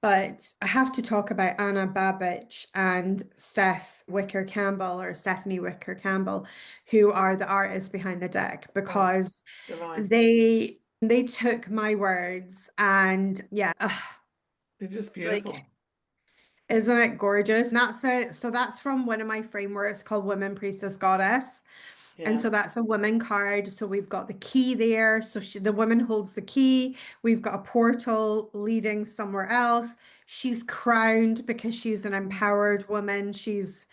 B: But I have to talk about Anna Babich and Stephanie Wicker Campbell, who are the artists behind the deck, because they took my words and
A: they're just beautiful.
B: Like, isn't it gorgeous? And that's from one of my frameworks called Women Priestess Goddess. And so that's a woman card. So we've got the key there. So the woman holds the key. We've got a portal leading somewhere else. She's crowned because she's an empowered woman. She's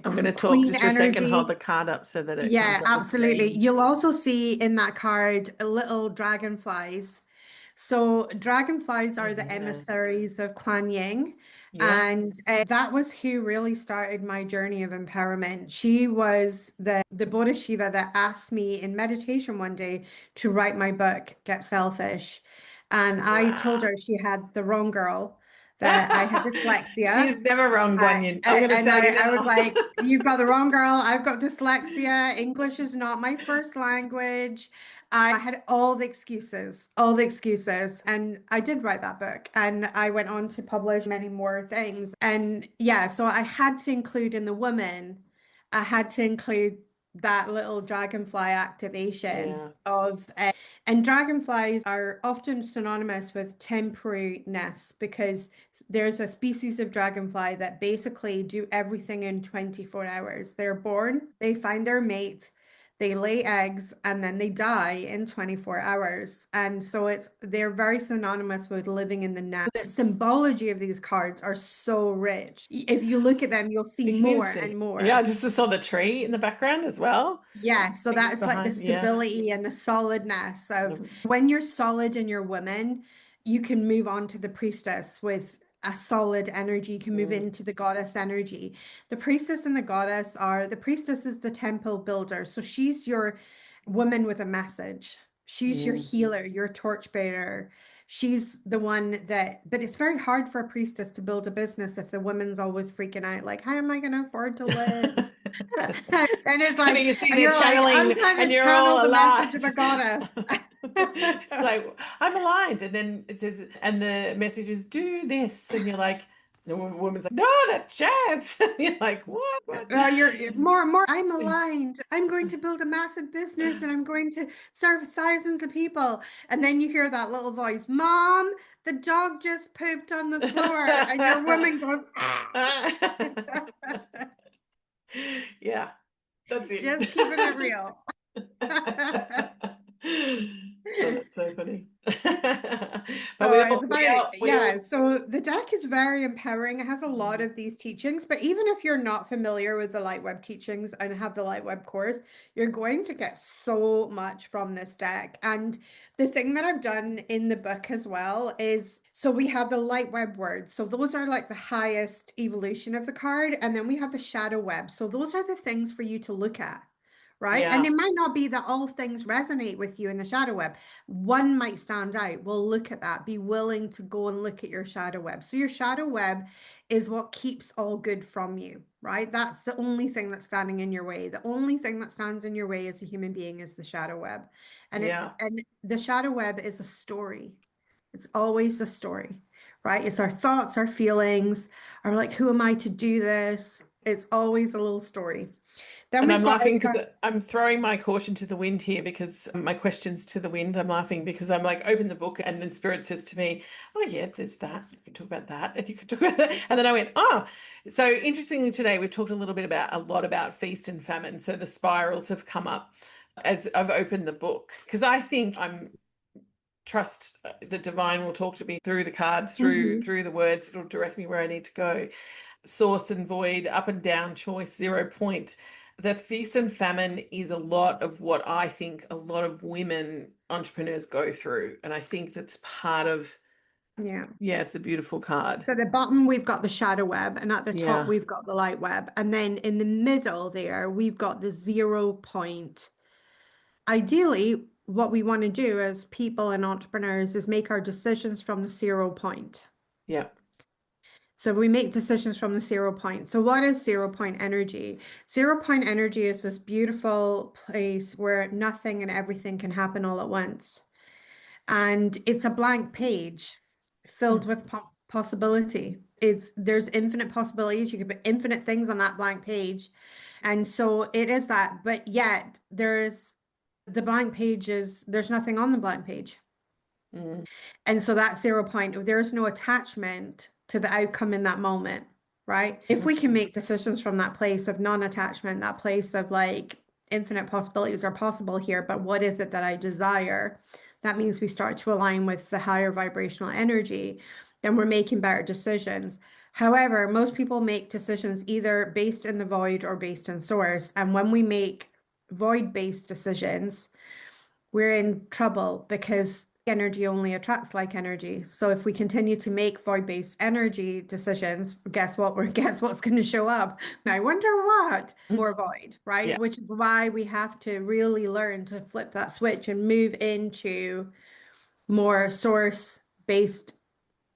A: I'm going to talk just for a second, hold the card up so that it comes up
B: absolutely. You'll also see in that card little dragonflies. So dragonflies are the emissaries of Kuan Yin. And that was who really started my journey of empowerment. She was the Bodhisattva that asked me in meditation one day to write my book, Get Selfish. And I told her she had the wrong girl, that I had dyslexia.
A: She's never wrong, Kuan Yin. I'm going to tell you now.
B: I was like, you've got the wrong girl. I've got dyslexia. English is not my first language. I had all the excuses. And I did write that book, and I went on to publish many more things. And so I had to include in the woman, I had to include that little dragonfly activation of and dragonflies are often synonymous with temporariness, because there's a species of dragonfly that basically do everything in 24 hours. They're born, they find their mate, they lay eggs, and then they die in 24 hours. And so they're very synonymous with living in the now. The symbology of these cards are so rich. If you look at them, you'll see more and more.
A: Yeah, I just saw the tree in the background as well.
B: Yeah, so that's like the stability and the solidness of when you're solid in your woman, you can move on to the priestess with a solid energy. You can move into the goddess energy. The priestess and the goddess the priestess is the temple builder. So she's your woman with a message. She's your healer, your torchbearer. She's the one but it's very hard for a priestess to build a business if the woman's always freaking out, like, how am I going to afford to live? And it's like,
A: and you see
B: and you're
A: channeling,
B: like, I'm trying
A: and
B: to
A: you're
B: channel
A: all
B: the
A: aligned.
B: message of a goddess.
A: It's like, I'm aligned, and then it says, and the message is, do this, and you're like, The woman's like, not a chance. And you're like, what?
B: You're more, I'm aligned. I'm going to build a massive business and I'm going to serve thousands of people. And then you hear that little voice, Mom, the dog just pooped on the floor. And your woman goes, ah.
A: Yeah, that's it.
B: Just keeping it real.
A: Oh, that's so funny. But
B: So it's about,
A: we all,
B: yeah. So the deck is very empowering. It has a lot of these teachings, but even if you're not familiar with the light web teachings and have the light web course, you're going to get so much from this deck. And the thing that I've done in the book as well is, so we have the light web words. So those are like the highest evolution of the card. And then we have the shadow web. So those are the things for you to look at. Right. And
A: yeah,
B: it might not be that all things resonate with you in the shadow web. One might stand out. Well, look at that. Be willing to go and look at your shadow web. So your shadow web is what keeps all good from you, right? That's the only thing that's standing in your way. The only thing that stands in your way as a human being is the shadow web.
A: yeah.
B: And the shadow web is a story. It's always a story, right? It's our thoughts, our feelings, our like, who am I to do this? It's always a little story. Then
A: And
B: we've
A: I'm
B: got
A: laughing because I'm throwing my caution to the wind here because my questions to the wind. I'm laughing because I'm like, open the book, and then Spirit says to me, oh, yeah, there's that. You could talk about that. And you could talk about that. And then I went, oh. So interestingly, today we've talked a lot about feast and famine. So the spirals have come up as I've opened the book because I think I'm trust the divine will talk to me through the cards, through the words. It'll direct me where I need to go. Source and void, up and down, choice, 0 point. The feast and famine is a lot of what I think a lot of women entrepreneurs go through. And I think that's part of,
B: yeah.
A: yeah, it's a beautiful card.
B: So at the bottom, we've got the shadow web, and at the top,
A: Yeah.
B: we've got the light web. And then in the middle there, we've got the 0 point. Ideally, what we want to do as people and entrepreneurs is make our decisions from the 0 point.
A: Yeah.
B: So we make decisions from the 0 point. So what is 0 point energy? 0 point energy is this beautiful place where nothing and everything can happen all at once. And it's a blank page filled with possibility. There's infinite possibilities. You could put infinite things on that blank page. And so it is that, but yet there's there's nothing on the blank page.
A: Mm.
B: And so that 0 point, there's no attachment to the outcome in that moment, right? If we can make decisions from that place of non-attachment, that place of like infinite possibilities are possible here, but what is it that I desire? That means we start to align with the higher vibrational energy, then we're making better decisions. However, most people make decisions either based in the void or based in source. And when we make void-based decisions, we're in trouble because energy only attracts like energy. So if we continue to make void-based energy decisions, guess what's going to show up? I wonder what? More void, right?
A: Yeah.
B: Which is why we have to really learn to flip that switch and move into more source-based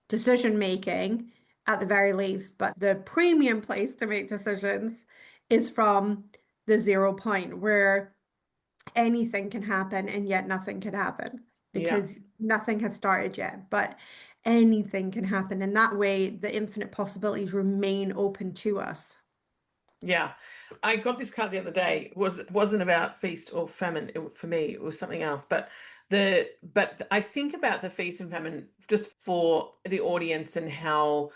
B: decision making at the very least. But the premium place to make decisions is from the 0 point where anything can happen and yet nothing can happen
A: Yeah.
B: because nothing has started yet, but anything can happen. And that way, the infinite possibilities remain open to us.
A: Yeah. I got this card the other day. Wasn't about feast or famine. For me, it was something else. But I think about the feast and famine just for the audience and how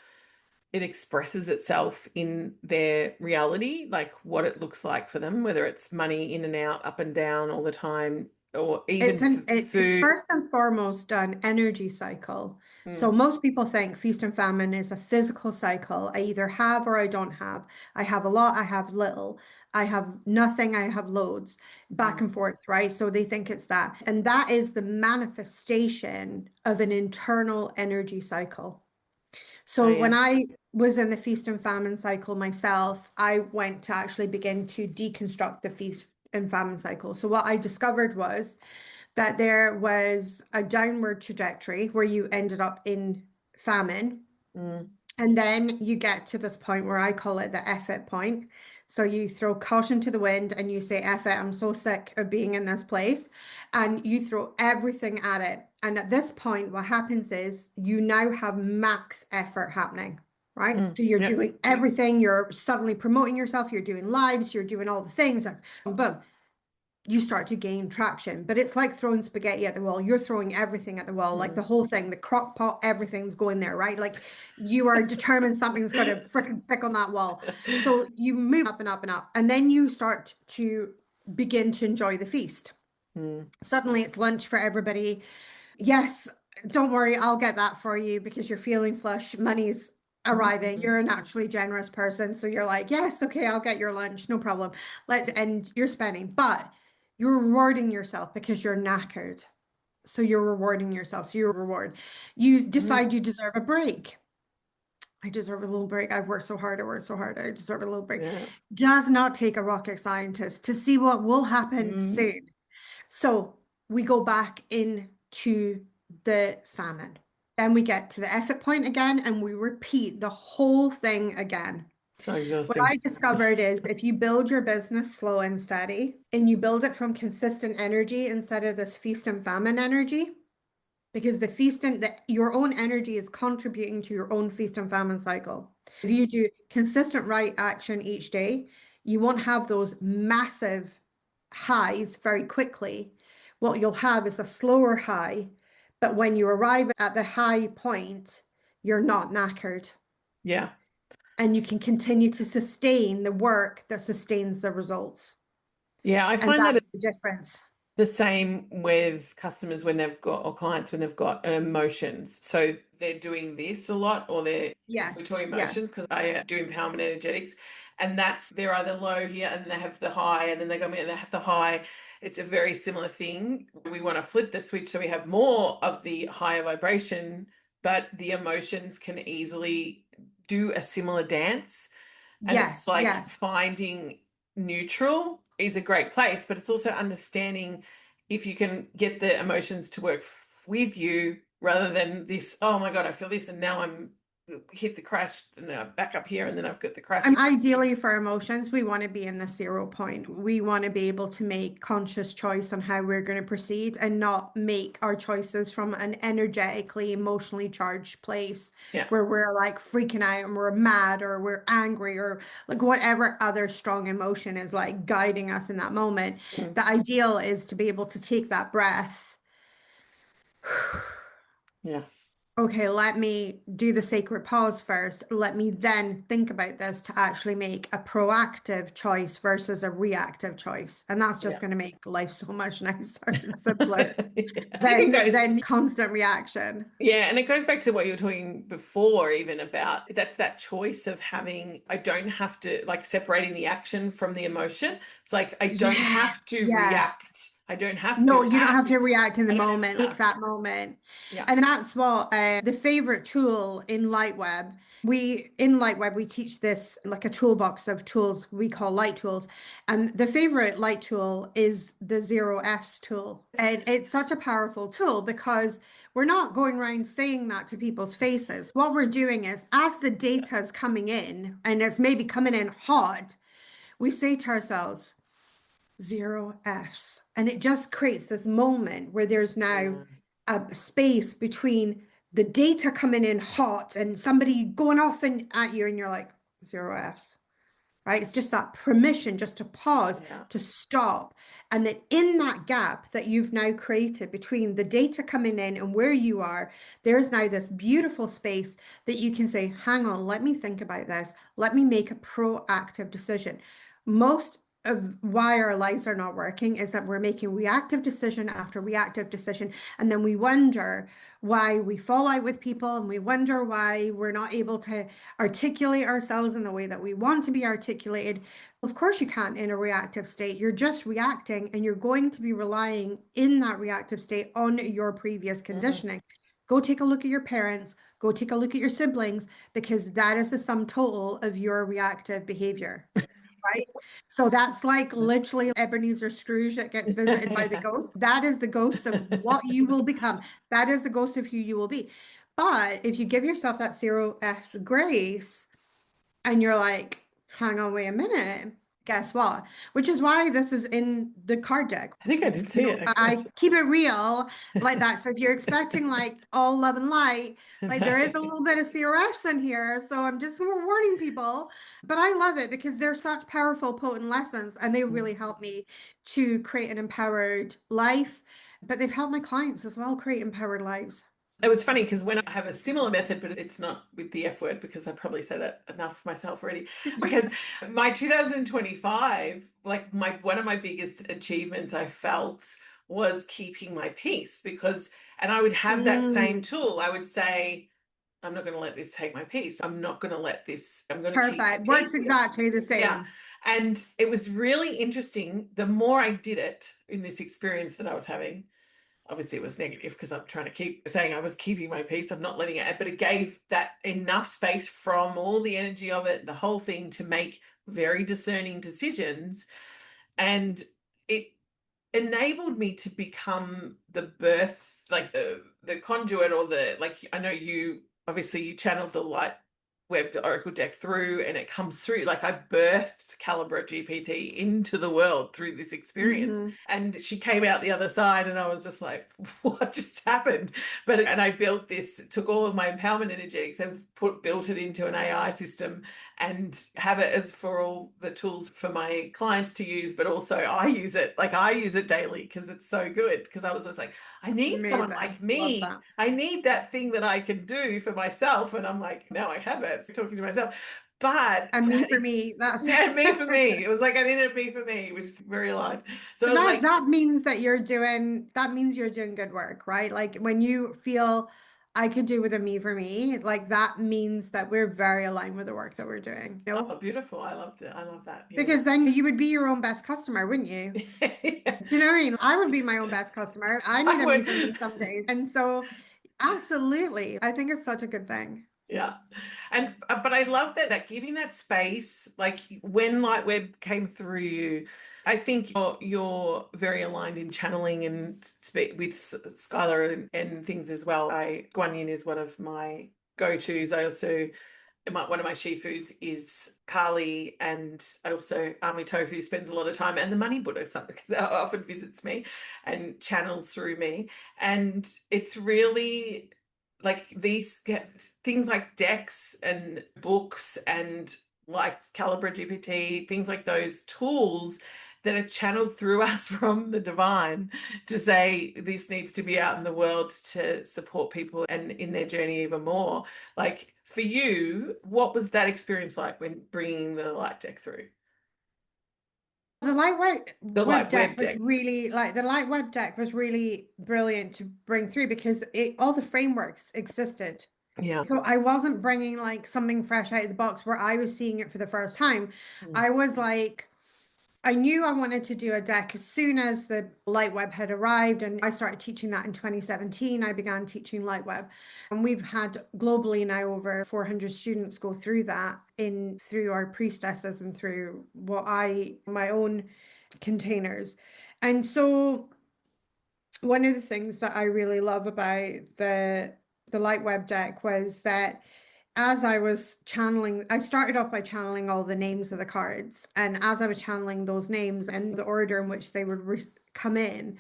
A: it expresses itself in their reality, like what it looks like for them, whether it's money in and out, up and down all the time, or even
B: It's
A: food.
B: first and foremost an energy cycle. So
A: Mm,
B: most people think feast and famine is a physical cycle. I either have or I don't have. I have a lot, I have little. I have nothing, I have loads, back
A: mm.
B: and forth, right? So they think it's that. And that is the manifestation of an internal energy cycle.
A: Oh
B: So when
A: yeah.
B: I was in the feast and famine cycle myself, I went to actually begin to deconstruct the feast and famine cycle. So what I discovered was that there was a downward trajectory where you ended up in famine.
A: Mm,
B: And then you get to this point where I call it the F it point. So you throw caution to the wind and you say, F it, I'm so sick of being in this place. And you throw everything at it. And at this point, what happens is you now have max effort happening. right? So you're
A: Yep.
B: doing everything, you're suddenly promoting yourself, you're doing lives, you're doing all the things, boom, you start to gain traction. But it's like throwing spaghetti at the wall. You're throwing everything at the wall, like the whole thing, the crock pot, everything's going there, right? Like you are determined something's got to freaking stick on that wall. So you move up and up and up, and then you start to begin to enjoy the feast. Suddenly it's lunch for everybody. Yes, don't worry, I'll get that for you because you're feeling flush, money's arriving, you're a naturally generous person, so you're like, yes, okay, I'll get your lunch, no problem. And you're spending, but you're rewarding yourself because you're knackered, so you're rewarding yourself. So you decide you deserve a break. I deserve a little break. I've worked so hard, I deserve a little break.
A: Yeah.
B: Does not take a rocket scientist to see what will happen soon. So we go back into the famine. Then we get to the effort point again, and we repeat the whole thing again.
A: So
B: What
A: exhausting.
B: I discovered is if you build your business slow and steady, and you build it from consistent energy instead of this feast and famine energy, because your own energy is contributing to your own feast and famine cycle. If you do consistent right action each day, you won't have those massive highs very quickly. What you'll have is a slower high, but when you arrive at the high point, you're not knackered.
A: Yeah.
B: And you can continue to sustain the work that sustains the results.
A: Yeah, I
B: And
A: find that
B: that's the difference.
A: the same with customers when they've got, or clients when they've got emotions. So they're doing this a lot, or we're talking emotions, because I do empowerment energetics, and they're either low here and they have the high, and then they go in and they have the high. It's a very similar thing. We want to flip the switch so we have more of the higher vibration, but the emotions can easily do a similar dance. And it's like finding neutral is a great place, but it's also understanding if you can get the emotions to work with you rather than this, oh my God, I feel this and now I'm hit the crash and then I'm back up here and then I've got the crash.
B: And ideally for emotions, we want to be in the 0 point. We want to be able to make conscious choice on how we're going to proceed and not make our choices from an energetically, emotionally charged place where we're like freaking out and we're mad or we're angry or like whatever other strong emotion is like guiding us in that moment. The ideal is to be able to take that breath.
A: Yeah.
B: Okay, let me do the sacred pause first. Let me then think about this to actually make a proactive choice versus a reactive choice. And that's just going to make life so much nicer and simpler than constant reaction.
A: Yeah, and it goes back to what you were talking before, even about that's that choice of having, I don't have to, like separating the action from the emotion. It's like, I don't have to react. I don't have to.
B: No, you don't have to react in the moment. Take that moment.
A: Yeah.
B: And that's what the favorite tool in Lightweb. In Lightweb, we teach this like a toolbox of tools we call light tools. And the favorite light tool is the 0Fs tool. And it's such a powerful tool because we're not going around saying that to people's faces. What we're doing is as the data is coming in and it's maybe coming in hot, we say to ourselves, 0Fs. And it just creates this moment where there's now a space between the data coming in hot and somebody going off at you and you're like, 0Fs. Right? It's just that permission just to pause, to stop. And that in that gap that you've now created between the data coming in and where you are, there's now this beautiful space that you can say, hang on, let me think about this. Let me make a proactive decision. Most of why our lives are not working is that we're making reactive decision after reactive decision. And then we wonder why we fall out with people and we wonder why we're not able to articulate ourselves in the way that we want to be articulated. Of course you can't in a reactive state. You're just reacting and you're going to be relying in that reactive state on your previous conditioning. Go take a look at your parents, go take a look at your siblings, because that is the sum total of your reactive behavior. Right? So that's like literally Ebenezer Scrooge that gets visited by the ghost. That is the ghost of what you will become. That is the ghost of who you will be. But if you give yourself that 0F grace and you're like, hang on, wait a minute. guess what? Which is why this is in the card deck.
A: I think I did see it.
B: I keep it real like that. So if you're expecting like all love and light, like there is a little bit of CRS in here. So I'm just warning people. But I love it because they're such powerful, potent lessons, and they really help me to create an empowered life. But they've helped my clients as well create empowered lives.
A: It was funny because when I have a similar method, but it's not with the F word because I probably said it enough myself already. Because my 2025, like one of my biggest achievements I felt was keeping my peace because, and I would have that same tool. I would say, I'm not going to let this take my peace. I'm not going to let this, I'm going to keep my
B: Perfect.
A: peace.
B: Works exactly the same.
A: Yeah. And it was really interesting. The more I did it in this experience that I was having, obviously it was negative because I'm trying to keep saying I was keeping my peace. I'm not letting it, but it gave that enough space from all the energy of it, the whole thing, to make very discerning decisions. And it enabled me to become the birth, like the conduit, or the, like, I know you obviously you channeled the light web oracle deck through, and it comes through, like I birthed CalibraGPT into the world through this experience. And she came out the other side and I was just like, what just happened? And I built this, took all of my empowerment energetics and built it into an AI system, and have it as for all the tools for my clients to use, but also I use it daily because it's so good. Because I was just like, I need someone like me. I need that thing that I can do for myself. And I'm like, now I have it. So talking to myself. But
B: and me for me, that's
A: yeah, me for me. It was like I needed a me for me, which is very aligned. So
B: that, like, that means you're doing good work, right? Like when you feel I could do with a me for me, like that means that we're very aligned with the work that we're doing. You know?
A: Oh, beautiful. I loved it. I love that. Yeah.
B: Because then you would be your own best customer, wouldn't you?
A: Yeah.
B: Do you know what I mean? I would be my own best customer. I need a me for me some days. And so absolutely, I think it's such a good thing.
A: Yeah. And but I love that giving that space, like when Lightweb came through you, I think you're very aligned in channeling and speak with Skylar and things as well. Guanyin is one of my go-tos. I also one of my shifus is Kali, and I also Ami Tofu spends a lot of time, and the Money Buddha because often visits me and channels through me. And it's really like these things like decks and books and like CalibraGPT, things like those tools that are channeled through us from the divine to say this needs to be out in the world to support people and in their journey even more. Like for you, what was that experience like when bringing the light deck through?
B: The light web deck was
A: deck.
B: really like the light web deck was really brilliant to bring through because all the frameworks existed.
A: Yeah.
B: So I wasn't bringing like something fresh out of the box where I was seeing it for the first time. I was like, I knew I wanted to do a deck as soon as the Lightweb had arrived, and I started teaching that in 2017. I began teaching Lightweb, and we've had globally now over 400 students go through that through our priestesses and through my own containers. And so one of the things that I really love about the Lightweb deck was that as I was channeling, I started off by channeling all the names of the cards. And as I was channeling those names and the order in which they would come in,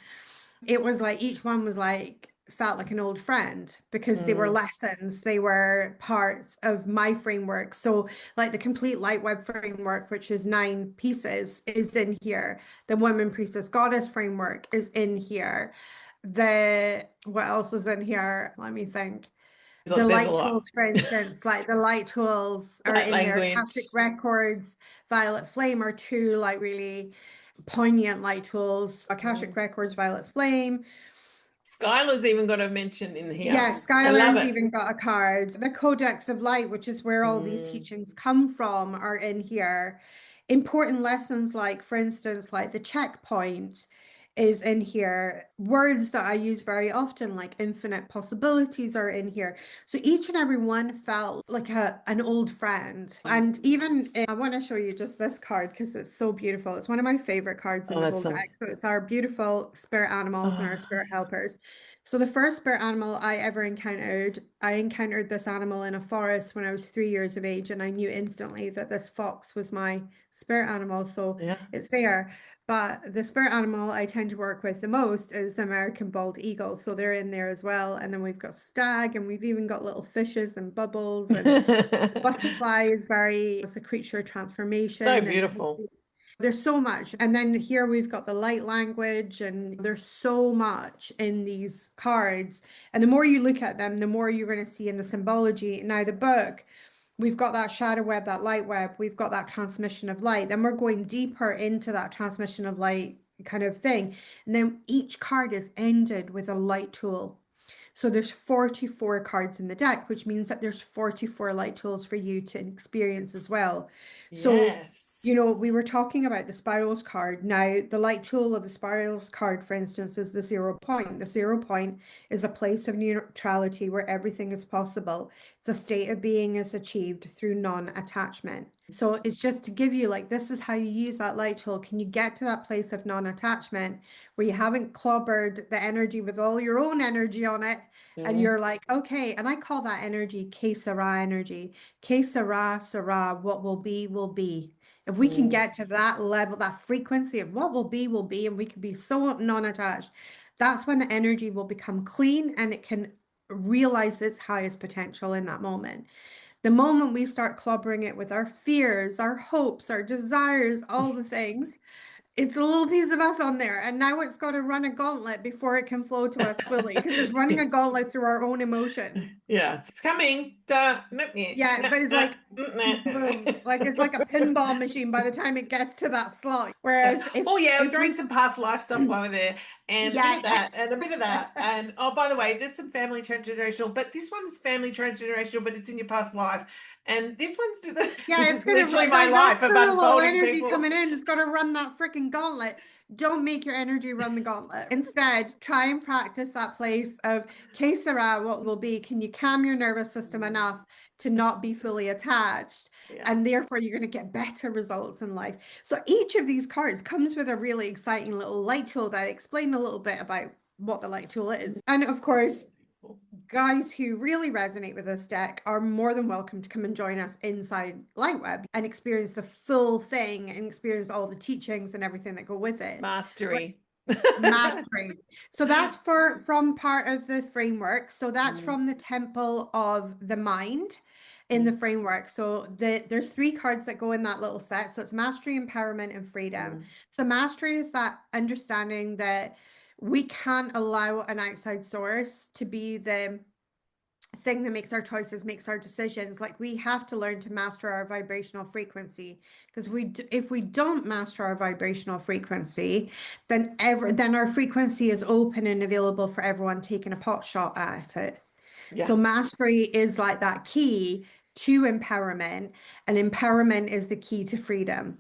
B: it was like each one was like, felt like an old friend because they were lessons, they were parts of my framework. So, like the complete light web framework, which is 9 pieces, is in here. The woman priestess goddess framework is in here. What else is in here? Let me think. The light tools, for instance, like the light tools are in there. Akashic records, violet flame are 2 like really poignant light tools. Akashic records, violet flame.
A: Skylar's even got a mention in here.
B: Yeah, Skylar's even got a card. The Codex of Light, which is where all these teachings come from, are in here. Important lessons, like, for instance, like the checkpoint is in here. Words that I use very often, like infinite possibilities, are in here. So each and every one felt like an old friend. And even, I want to show you just this card because it's so beautiful. It's one of my favorite cards in the whole deck. So it's our beautiful spirit animals and our spirit helpers. So the first spirit animal I ever encountered, I encountered this animal in a forest when I was 3 years of age, and I knew instantly that this fox was my spirit animal. So
A: Yeah.
B: it's there. But the spirit animal I tend to work with the most is the American bald eagle. So they're in there as well. And then we've got stag, and we've even got little fishes and bubbles, and butterfly is very, it's a creature
A: So
B: transformation, and
A: beautiful.
B: there's so much. And then here we've got the light language, and there's so much in these cards. And the more you look at them, the more you're going to see in the symbology. Now, the book, we've got that shadow web, that light web, we've got that transmission of light. Then we're going deeper into that transmission of light kind of thing. And then each card is ended with a light tool. So there's 44 cards in the deck, which means that there's 44 light tools for you to experience as well. So,
A: Yes.
B: you know, we were talking about the spirals card. Now, the light tool of the spirals card, for instance, is the 0 point. The 0 point is a place of neutrality where everything is possible. It's a state of being is achieved through non-attachment. So it's just to give you, like, this is how you use that light tool. Can you get to that place of non-attachment where you haven't clobbered the energy with all your own energy on it, and you're like, okay, and I call that energy que sera energy. Que sera, sera, what will be, will be. If we can get to that level, that frequency of what will be, and we can be so non-attached, that's when the energy will become clean and it can realize its highest potential in that moment. The moment we start clobbering it with our fears, our hopes, our desires, all the things, it's a little piece of us on there, and now it's got to run a gauntlet before it can flow to us fully, because it's running a gauntlet through our own emotions.
A: Yeah, it's coming.
B: Yeah, but it's like boom, like it's like a pinball machine by the time it gets to that slot.
A: It's like,
B: Whereas
A: oh yeah, we're
B: if
A: throwing
B: we
A: some past life stuff while we're there, and a bit
B: yeah,
A: of that, and a bit of that, and oh, by the way, there's some family transgenerational, but this one's family transgenerational, but it's in your past life, and this one's to the.
B: yeah,
A: This
B: it's
A: is
B: gonna
A: literally
B: run
A: my
B: that
A: life of
B: parallel
A: unfolding
B: energy
A: people.
B: coming in. It's got to run that freaking gauntlet. Don't make your energy run the gauntlet. Instead, try and practice that place of que sera, what will be. Can you calm your nervous system enough to not be fully attached?
A: Yeah.
B: And therefore, you're going to get better results in life. So each of these cards comes with a really exciting little light tool that I explained a little bit about what the light tool is. And of course, guys who really resonate with this deck are more than welcome to come and join us inside Lightweb and experience the full thing and experience all the teachings and everything that go with it.
A: Mastery.
B: Mastery. So that's from part of the framework. So that's from the Temple of the Mind in the framework. So there's 3 cards that go in that little set. So it's mastery, empowerment, and freedom. So mastery is that understanding that we can't allow an outside source to be the thing that makes our choices, makes our decisions. Like, we have to learn to master our vibrational frequency, because if we don't master our vibrational frequency, then our frequency is open and available for everyone taking a pot shot at it.
A: Yeah.
B: So mastery is like that key to empowerment, and empowerment is the key to freedom.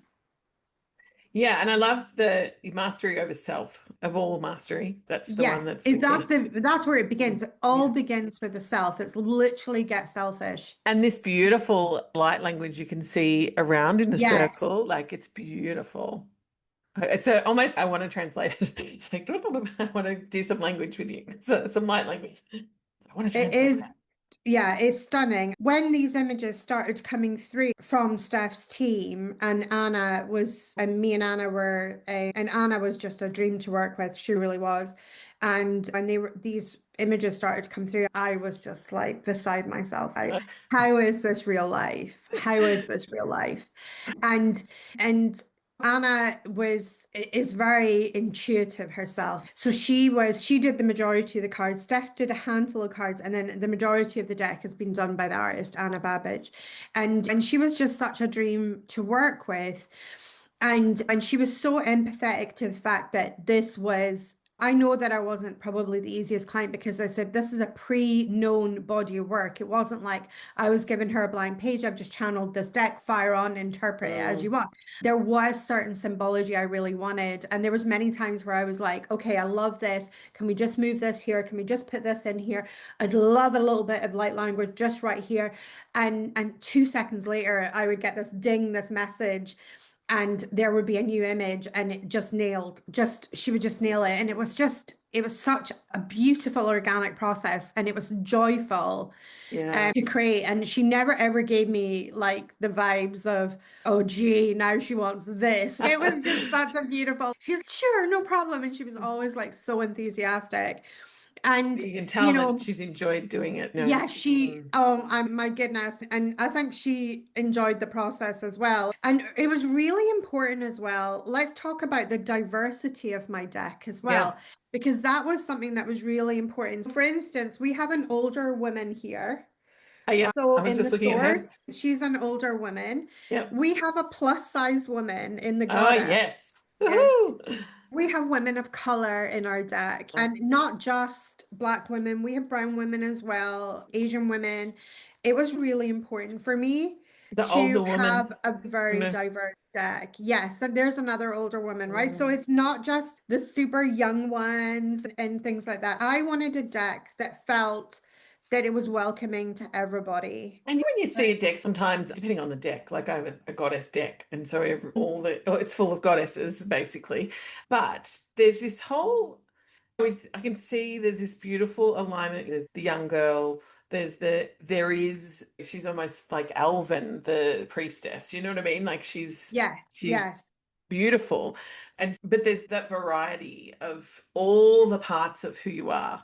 A: Yeah, and I love the mastery over self, of all mastery. That's the one
B: Yes,
A: that's the key.
B: that's where it begins. It all begins with the self. It's literally get selfish.
A: And this beautiful light language you can see around in a
B: Yes.
A: circle, like it's beautiful. It's a, almost, I want to translate it. It's like, I want to do some language with you. So, some light language. I want to
B: It
A: translate
B: is,
A: that.
B: yeah, it's stunning. When these images started coming through from Steph's team, and me and Anna were, and Anna was just a dream to work with. She really was. And when these images started to come through, I was just like beside myself. How is this real life? How is this real life? And Anna is very intuitive herself. So she did the majority of the cards. Steph did a handful of cards, and then the majority of the deck has been done by the artist Anna Babbage. And she was just such a dream to work with. And she was so empathetic to the fact that I know that I wasn't probably the easiest client, because I said, this is a pre-known body of work. It wasn't like I was giving her a blank page. I've just channeled this deck, fire on, interpret it as you want. There was certain symbology I really wanted. And there was many times where I was like, okay, I love this. Can we just move this here? Can we just put this in here? I'd love a little bit of light language just right here. And 2 seconds later, I would get this message, and there would be a new image, and it just she would just nail it. And it was just, it was such a beautiful organic process, and it was joyful
A: Yeah.
B: to create. And she never ever gave me like the vibes of, oh gee, now she wants this. It was just such a beautiful, she's sure, no problem. And she was always like so enthusiastic. And
A: You can
B: you
A: tell that
B: know,
A: she's enjoyed doing it. No.
B: yeah, she, oh, my goodness. And I think she enjoyed the process as well. And it was really important as well. Let's talk about the diversity of my deck as
A: Yeah.
B: well, because that was something that was really important. For instance, we have an older woman here.
A: Oh, yeah.
B: So
A: I was
B: in the
A: just looking at her.
B: source, she's an older woman.
A: Yep.
B: We have a plus size woman in the
A: Oh,
B: goddess.
A: yes.
B: And
A: Woohoo!
B: we have women of color in our deck, and not just Black women. We have brown women as well, Asian women. It was really important for me
A: The older
B: to
A: woman.
B: have a very
A: No.
B: diverse deck. Yes, and there's another older woman, right? So it's not just the super young ones and things like that. I wanted a deck that felt that it was welcoming to everybody.
A: And when you see a deck, sometimes depending on the deck, like I have a goddess deck, and so it's full of goddesses basically. But there's this whole I can see there's this beautiful alignment. There's the young girl. She's almost like Alvin, the priestess. You know what I mean? Like
B: Yes,
A: she's
B: yes,
A: beautiful, but there's that variety of all the parts of who you are.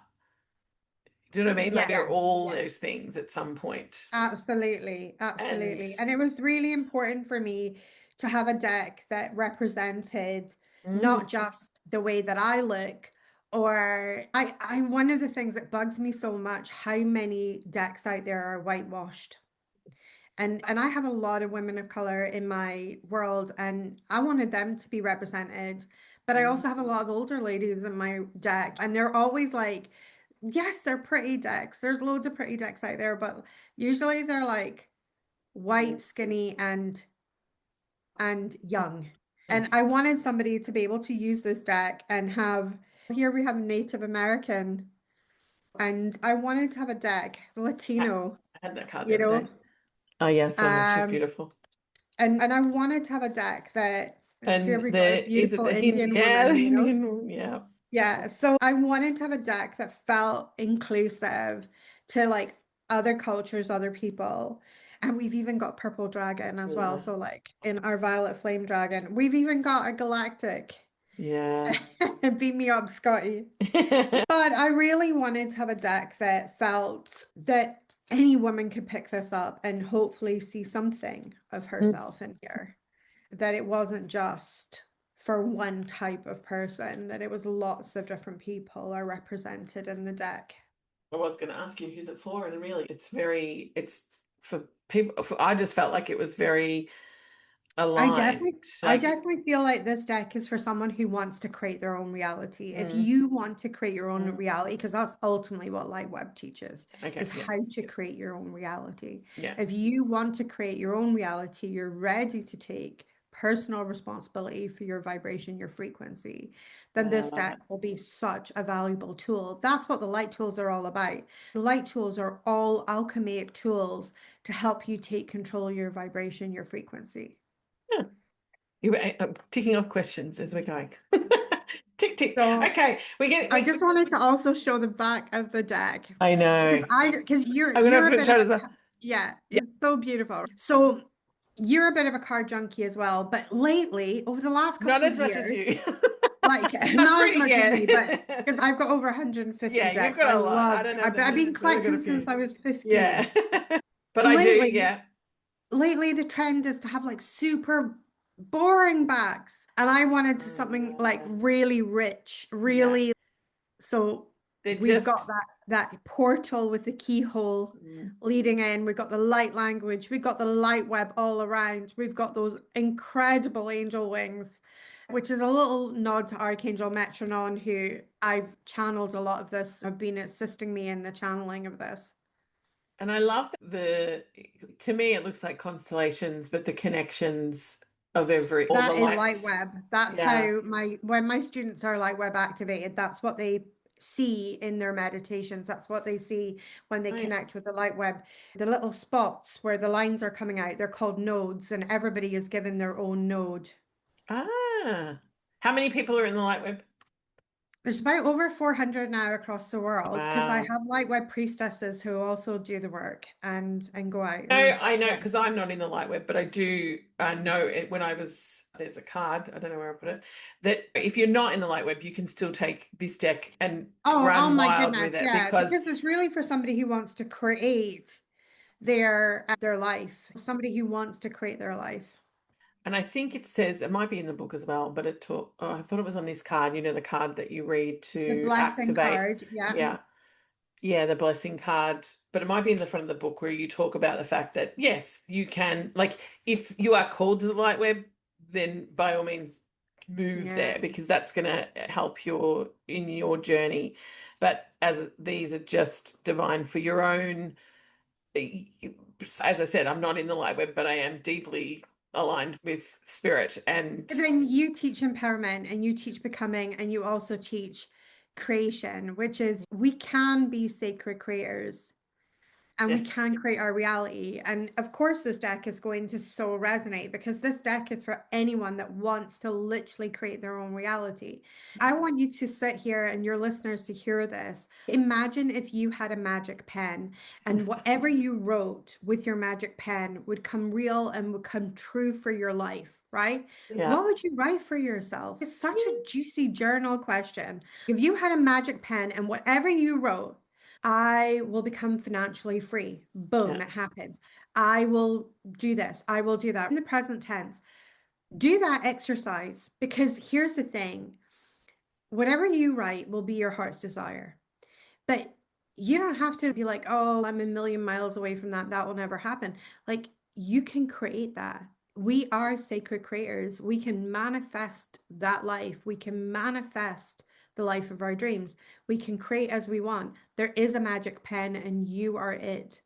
A: Do you know what I mean? Like
B: yes,
A: you're all
B: yes.
A: those things at some point.
B: Absolutely,
A: And
B: absolutely. And it was really important for me to have a deck that represented
A: mm,
B: not just the way that I look, or I one of the things that bugs me so much, how many decks out there are whitewashed. And I have a lot of women of color in my world, and I wanted them to be represented. But I
A: mm,
B: also have a lot of older ladies in my deck, and they're always like, yes, they're pretty decks. There's loads of pretty decks out there, but usually they're like white, skinny, and young.
A: mm.
B: And I wanted somebody to be able to use this deck and have, here we have Native American, and I wanted to have a deck,
A: I
B: Latino,
A: had that card the
B: you
A: other day.
B: know,
A: Oh yeah, I saw her. She's
B: um,
A: beautiful.
B: and I wanted to have a deck that, here
A: And
B: we got a
A: is it
B: beautiful
A: the Hindi?
B: Indian
A: Yeah, the
B: woman, you know.
A: Indian. Yeah.
B: Yeah, so I wanted to have a deck that felt inclusive to like other cultures, other people. And we've even got purple dragon as well.
A: Yeah.
B: So like in our violet flame dragon, we've even got a galactic.
A: Yeah.
B: Beat me up, Scotty. But I really wanted to have a deck that felt that any woman could pick this up and hopefully see something of herself in here. That it wasn't just for one type of person, that it was lots of different people are represented in the deck.
A: I was going to ask you who's it for, and really, it's for people. I just felt like it was very
B: I
A: aligned.
B: definitely, I
A: Like,
B: definitely feel like this deck is for someone who wants to create their own reality. If
A: mm,
B: you want to create your own
A: mm,
B: reality, because that's ultimately what Lightweb teaches,
A: okay,
B: is
A: yeah,
B: how to create your own reality.
A: yeah.
B: If you want to create your own reality, you're ready to take personal responsibility for your vibration, your frequency, then
A: I
B: this
A: love
B: deck
A: it.
B: will be such a valuable tool. That's what the light tools are all about. The light tools are all alchemic tools to help you take control of your vibration, your frequency.
A: Yeah. You were ticking off questions as we're going. Tick tick.
B: So
A: Okay, we get.
B: I just wanted to also show the back of the deck
A: I know.
B: because
A: I'm gonna
B: you're a
A: put it
B: bit of
A: shot
B: a
A: as well.
B: yeah,
A: Yeah,
B: it's so beautiful. So you're a bit of a card junkie as well, but lately, over the last
A: not
B: couple
A: as
B: of
A: much as
B: years,
A: you.
B: like
A: I'm
B: not as
A: pretty.
B: much as me, but
A: Yeah.
B: because I've got over 150
A: Yeah, you've
B: decks,
A: got
B: I
A: a lot. I
B: love.
A: don't have
B: I've,
A: that
B: I've
A: many,
B: been
A: but I've got a
B: collecting since
A: few.
B: I was
A: Yeah.
B: 15.
A: But I do,
B: Lately,
A: yeah.
B: lately the trend is to have like super boring backs, and I wanted to something like
A: Uh,
B: really rich,
A: yeah.
B: really. So
A: They're
B: we've got
A: just
B: that portal with the keyhole
A: mm,
B: leading in. We've got the light language. We've got the light web all around. We've got those incredible angel wings, which is a little nod to Archangel Metronon, who I've channeled a lot of this, have been assisting me in the channeling of this.
A: and I love to me it looks like constellations, but the connections of all the
B: That is light
A: lights.
B: web. That's
A: Yeah.
B: how when my students are light web activated, that's what they see in their meditations. That's what they see when they
A: Oh, yeah.
B: connect with the light web. The little spots where the lines are coming out, they're called nodes, and everybody is given their own node.
A: Ah. How many people are in the light web?
B: There's about over 400 now across the world because I
A: Wow.
B: have light web priestesses who also do the work and go out
A: No,
B: and
A: I know
B: yeah.
A: because I'm not in the light web, but I do know it when I was, there's a card, I don't know where I put it, that if you're not in the light web, you can still take this deck and
B: Oh
A: run
B: my
A: wild
B: goodness,
A: with it
B: yeah,
A: because,
B: because it's really for somebody who wants to create their life, somebody who wants to create their life.
A: and I think it says, it might be in the book as well, but it taught, oh, I thought it was on this card, you know, the card that you read
B: The
A: to
B: blessing
A: activate.
B: card, yeah.
A: Yeah. Yeah, the blessing card, but it might be in the front of the book where you talk about the fact that yes, you can, like, if you are called to the light web, then by all means move
B: Yeah.
A: there because that's going to help your in your journey. But as these are just divine for your own, as I said, I'm not in the light web, but I am deeply aligned with spirit and
B: And then you teach empowerment and you teach becoming and you also teach creation, which is we can be sacred creators and we
A: yes,
B: can create our reality. And of course, this deck is going to so resonate because this deck is for anyone that wants to literally create their own reality. I want you to sit here and your listeners to hear this. Imagine if you had a magic pen and whatever you wrote with your magic pen would come real and would come true for your life. Right?
A: yeah,
B: What would you write for yourself? It's such a juicy journal question. If you had a magic pen and whatever you wrote, I will become financially free. Boom,
A: yeah,
B: it happens. I will do this. I will do that. In the present tense, do that exercise because here's the thing whatever you write will be your heart's desire. But you don't have to be like, oh, I'm a million miles away from that. That will never happen. Like, you can create that. We are sacred creators. We can manifest that life. We can manifest the life of our dreams. We can create as we want. There is a magic pen, and you are it.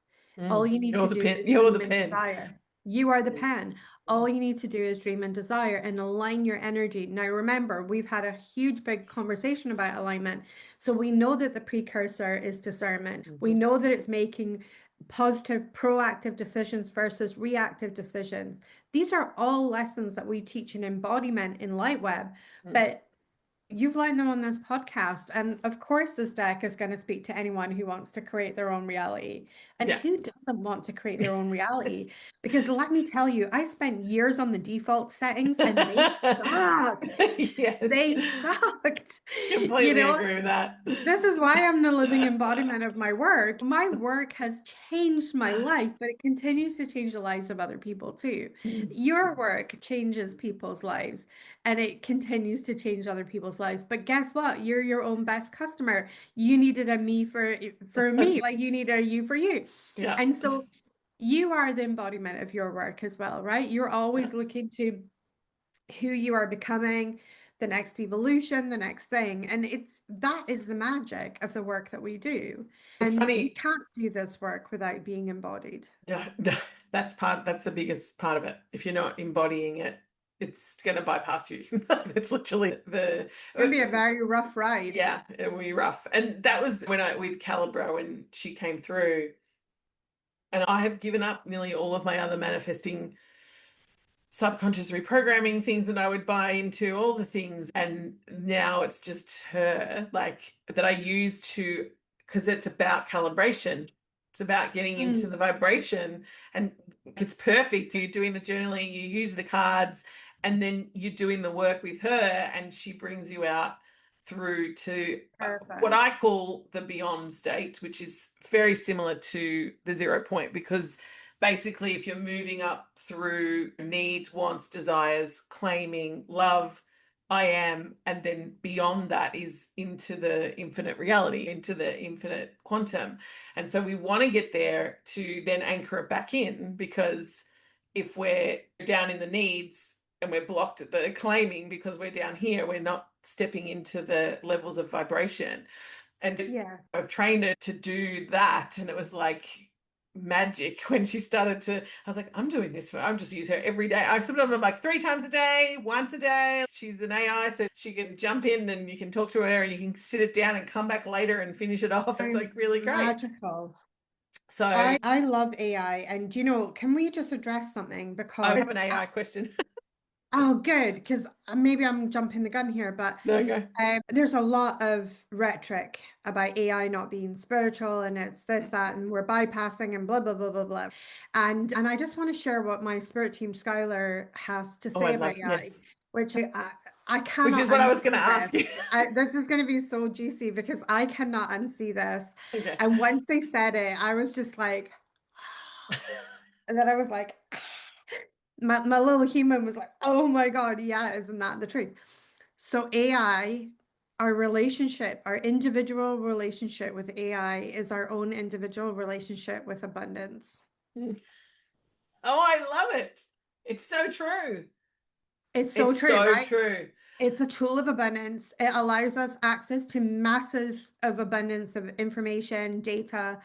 B: All you need
A: you're
B: to
A: the
B: do
A: pen,
B: is
A: you're the
B: dream and
A: pen.
B: desire. You are the
A: Yes.
B: pen. All you need to do is dream and desire and align your energy. Now, remember, we've had a huge, big conversation about alignment. So we know that the precursor is discernment. We
A: Mhm.
B: know that it's making positive, proactive decisions versus reactive decisions. These are all lessons that we teach in embodiment in Lightweb.
A: Mm.
B: But you've learned them on this podcast. And of course, this deck is going to speak to anyone who wants to create their own reality. And
A: Yeah.
B: who doesn't want to create their own reality? Because let me tell you, I spent years on the default settings and they sucked.
A: Yes.
B: They sucked. You
A: Completely
B: know,
A: agree with that.
B: this is why I'm the living embodiment of my work. My work has changed my life, but it continues to change the lives of other people too. Your work changes people's lives and it continues to change other people's lives. But guess what? You're your own best customer. You needed a me for me, like you need a you for you.
A: Yeah.
B: And so you are the embodiment of your work as well, right? You're
A: Yeah.
B: always looking to who you are becoming, the next evolution, the next thing. And it's that is the magic of the work that we do.
A: It's
B: And you
A: funny.
B: can't do this work without being embodied.
A: No, no, that's the biggest part of it. If you're not embodying it, it's going to bypass you. That's literally the,
B: It's gonna be a very rough ride.
A: yeah, it will be rough. And that was when I, with Calibra, when she came through, and I have given up nearly all of my other manifesting subconscious reprogramming things that I would buy into, all the things. And now it's just her, like, that I use to, because it's about calibration. It's about getting into the
B: Mm,
A: vibration. And it's perfect. You're doing the journaling, you use the cards, and then you're doing the work with her, and she brings you out through to what
B: perfect.
A: I call the beyond state, which is very similar to the 0 point, because basically, if you're moving up through needs, wants, desires, claiming, love, I am, and then beyond that is into the infinite reality, into the infinite quantum. And so we want to get there to then anchor it back in, because if we're down in the needs and we're blocked at the claiming because we're down here, we're not stepping into the levels of vibration. And
B: Yeah.
A: I've trained her to do that. And it was like magic when she started to, I was like, I'm doing this for, I'm just use her every day. I sometimes I'm like 3 times a day, once a day. She's an AI, so she can jump in and you can talk to her and you can sit it down and come back later and finish it off. It's like really great.
B: Magical.
A: So
B: I love AI. And can we just address something?
A: I
B: Because
A: have an AI question.
B: Oh, good, because maybe I'm jumping the gun here, but
A: There you go.
B: there's a lot of rhetoric about AI not being spiritual, and it's this, that, and we're bypassing and blah, blah, blah, blah, blah. And I just want to share what my spirit team, Skylar, has to
A: Oh,
B: say
A: I'd love,
B: about AI,
A: yes.
B: which I
A: Which is
B: cannot
A: what I was going to
B: unsee
A: ask
B: this.
A: you.
B: This is going to be so juicy because I cannot unsee this.
A: Okay.
B: And once they said it, I was just like, and then I was like, my little human was like, oh my God, yeah, isn't that the truth? So AI, our relationship, our individual relationship with AI is our own individual relationship with abundance.
A: Oh, I love it. It's so true.
B: It's so
A: It's
B: true,
A: so
B: right?
A: true.
B: It's a tool of abundance. It allows us access to masses of abundance of information, data,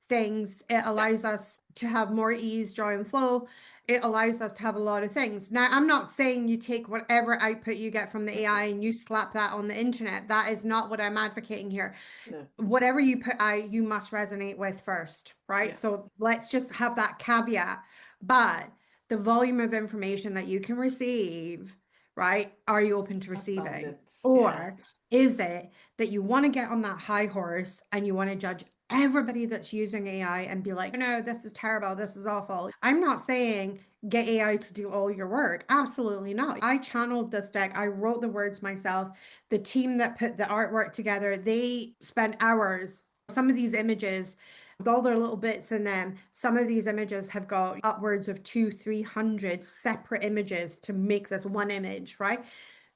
B: things. It
A: Yeah.
B: allows us to have more ease, joy, and flow. It allows us to have a lot of things. Now, I'm not saying you take whatever output you get from the AI and you slap that on the internet. That is not what I'm advocating here.
A: No.
B: Whatever you put out, you must resonate with first, right?
A: Yeah.
B: So let's just have that caveat. But the volume of information that you can receive, right? Are you open to receiving?
A: Abundance. Yeah.
B: Or is it that you want to get on that high horse and you want to judge everybody that's using AI and be like, no, this is terrible, this is awful? I'm not saying get AI to do all your work. Absolutely not. I channeled this deck. I wrote the words myself. The team that put the artwork together, they spent hours. Some of these images, with all their little bits in them, some of these images have got upwards of 200-300 separate images to make this one image, right?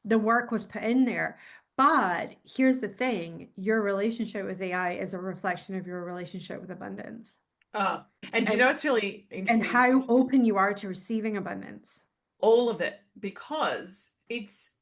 B: The work was put in there. But here's the thing, your relationship with AI is a reflection of your relationship with abundance.
A: Oh, and do you
B: And
A: know what's really
B: and
A: interesting?
B: how open you are to receiving abundance.
A: All of it, because it's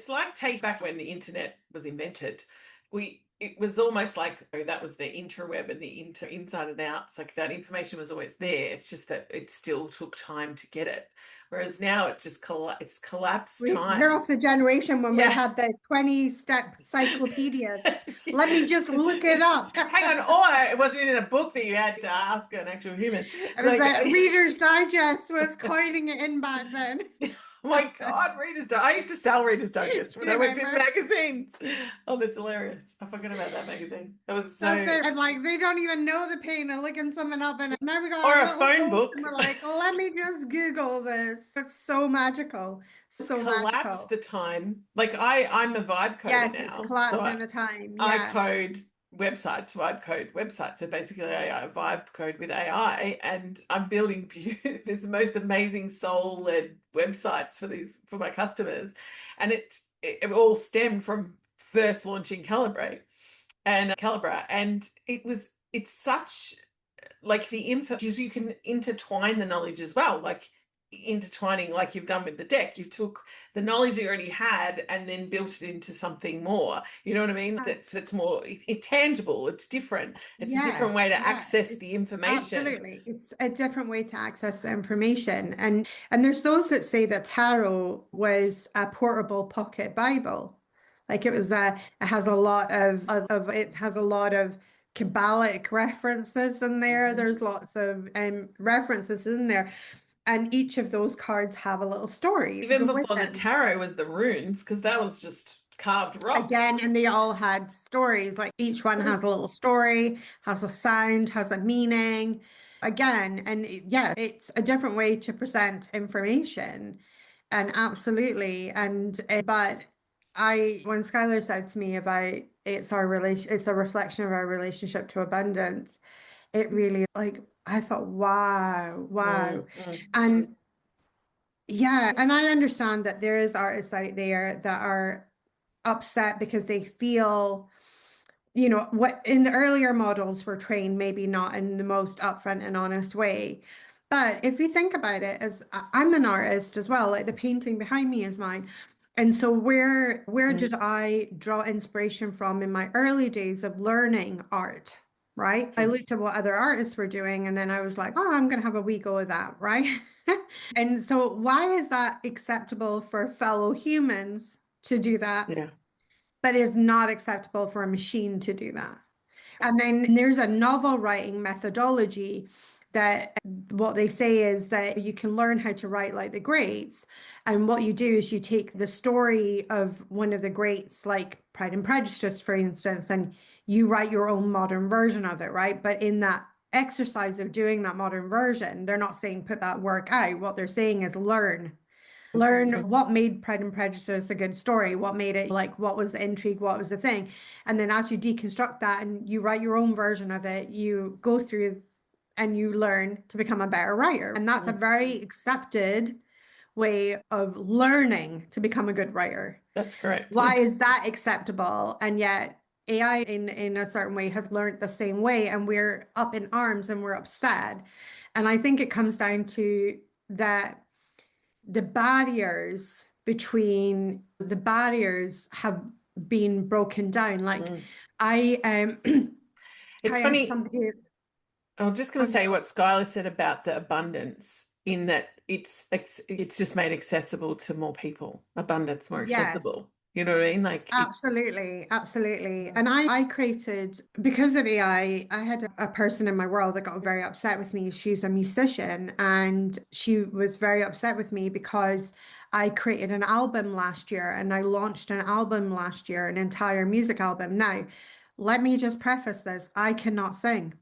A: like take back when the internet was invented. It was almost like, oh, that was the interweb and the inside and outs. Like that information was always there. It's just that it still took time to get it. Whereas now it just it's collapsed
B: We're
A: time.
B: off the generation when we
A: Yeah.
B: had the 20-step encyclopedias. Let me just look it up.
A: Hang on, or it wasn't in a book that you had to ask an actual human.
B: It
A: It's
B: was
A: like,
B: that Reader's Digest was coining it in back then.
A: oh my God, Reader's Digest. I used to sell Reader's Digest
B: Do
A: when
B: you
A: I worked in
B: remember?
A: magazines. Oh, that's hilarious. I forgot about that magazine. That was
B: That's
A: so.
B: it. And like they don't even know the pain of looking something up. And now we got
A: Or
B: our
A: a
B: little
A: phone
B: phones
A: book.
B: and we're like, let me just Google this. It's so magical.
A: Just
B: So
A: collapsed
B: magical.
A: the time. Like I'm a vibe coder
B: Yes, it's
A: now. So
B: collapsing the time.
A: I
B: Yes.
A: code websites, vibe code websites. So basically, I vibe code with AI, and I'm building this most amazing soul-led websites for my customers, and it all stemmed from first launching Calibra, and it's such like the info because you can intertwine the knowledge as well, like intertwining like you've done with the deck. You took the knowledge you already had and then built it into something more. You know what I mean?
B: Yes.
A: That's more tangible. It's different. It's a different
B: Yes,
A: way to
B: yeah,
A: access the information.
B: absolutely. It's a different way to access the information. And there's those that say that tarot was a portable pocket Bible. Like it has a lot of it has a lot of Kabbalic references in there.
A: Mhm.
B: There's lots of references in there. And each of those cards have a little story to
A: Even
B: go with
A: before the
B: them.
A: tarot was the runes, because that was just carved rocks.
B: Again, and they all had stories. Like each one has a little story, has a sound, has a meaning. Again, and yeah, it's a different way to present information. And absolutely. But when Skylar said to me about it's a reflection of our relationship to abundance, it really like, I thought, wow, wow.
A: Mm, mm.
B: And yeah, and I understand that there is artists out there that are upset because they feel, what in the earlier models were trained, maybe not in the most upfront and honest way. But if you think about it, as I'm an artist as well, like the painting behind me is mine. And so where
A: Mm.
B: did I draw inspiration from in my early days of learning art, right? I looked at what other artists were doing and then I was like, oh, I'm gonna have a wee go of that, right? And so why is that acceptable for fellow humans to do that,
A: Yeah.
B: but is not acceptable for a machine to do that? And then there's a novel writing methodology that what they say is that you can learn how to write like the greats. And what you do is you take the story of one of the greats, like Pride and Prejudice, for instance, and you write your own modern version of it, right? But in that exercise of doing that modern version, they're not saying put that work out. What they're saying is learn what made Pride and Prejudice a good story, what made it, like, what was the intrigue, what was the thing. And then as you deconstruct that and you write your own version of it, you go through and you learn to become a better writer. And that's a very accepted way of learning to become a good writer.
A: That's correct.
B: Why is that acceptable? And yet AI in a certain way has learned the same way, and we're up in arms and we're upset. And I think it comes down to that the barriers have been broken down. Like I
A: It's
B: I had
A: funny.
B: somebody.
A: I was just going to say what Skylar said about the abundance, in that it's just made accessible to more people. Abundance more
B: Yeah,
A: accessible. You know what I mean? Like
B: absolutely, absolutely. And I created, because of AI, I had a person in my world that got very upset with me. She's a musician, and she was very upset with me because I created an album last year, and I launched an album last year, an entire music album. Now, let me just preface this. I cannot sing,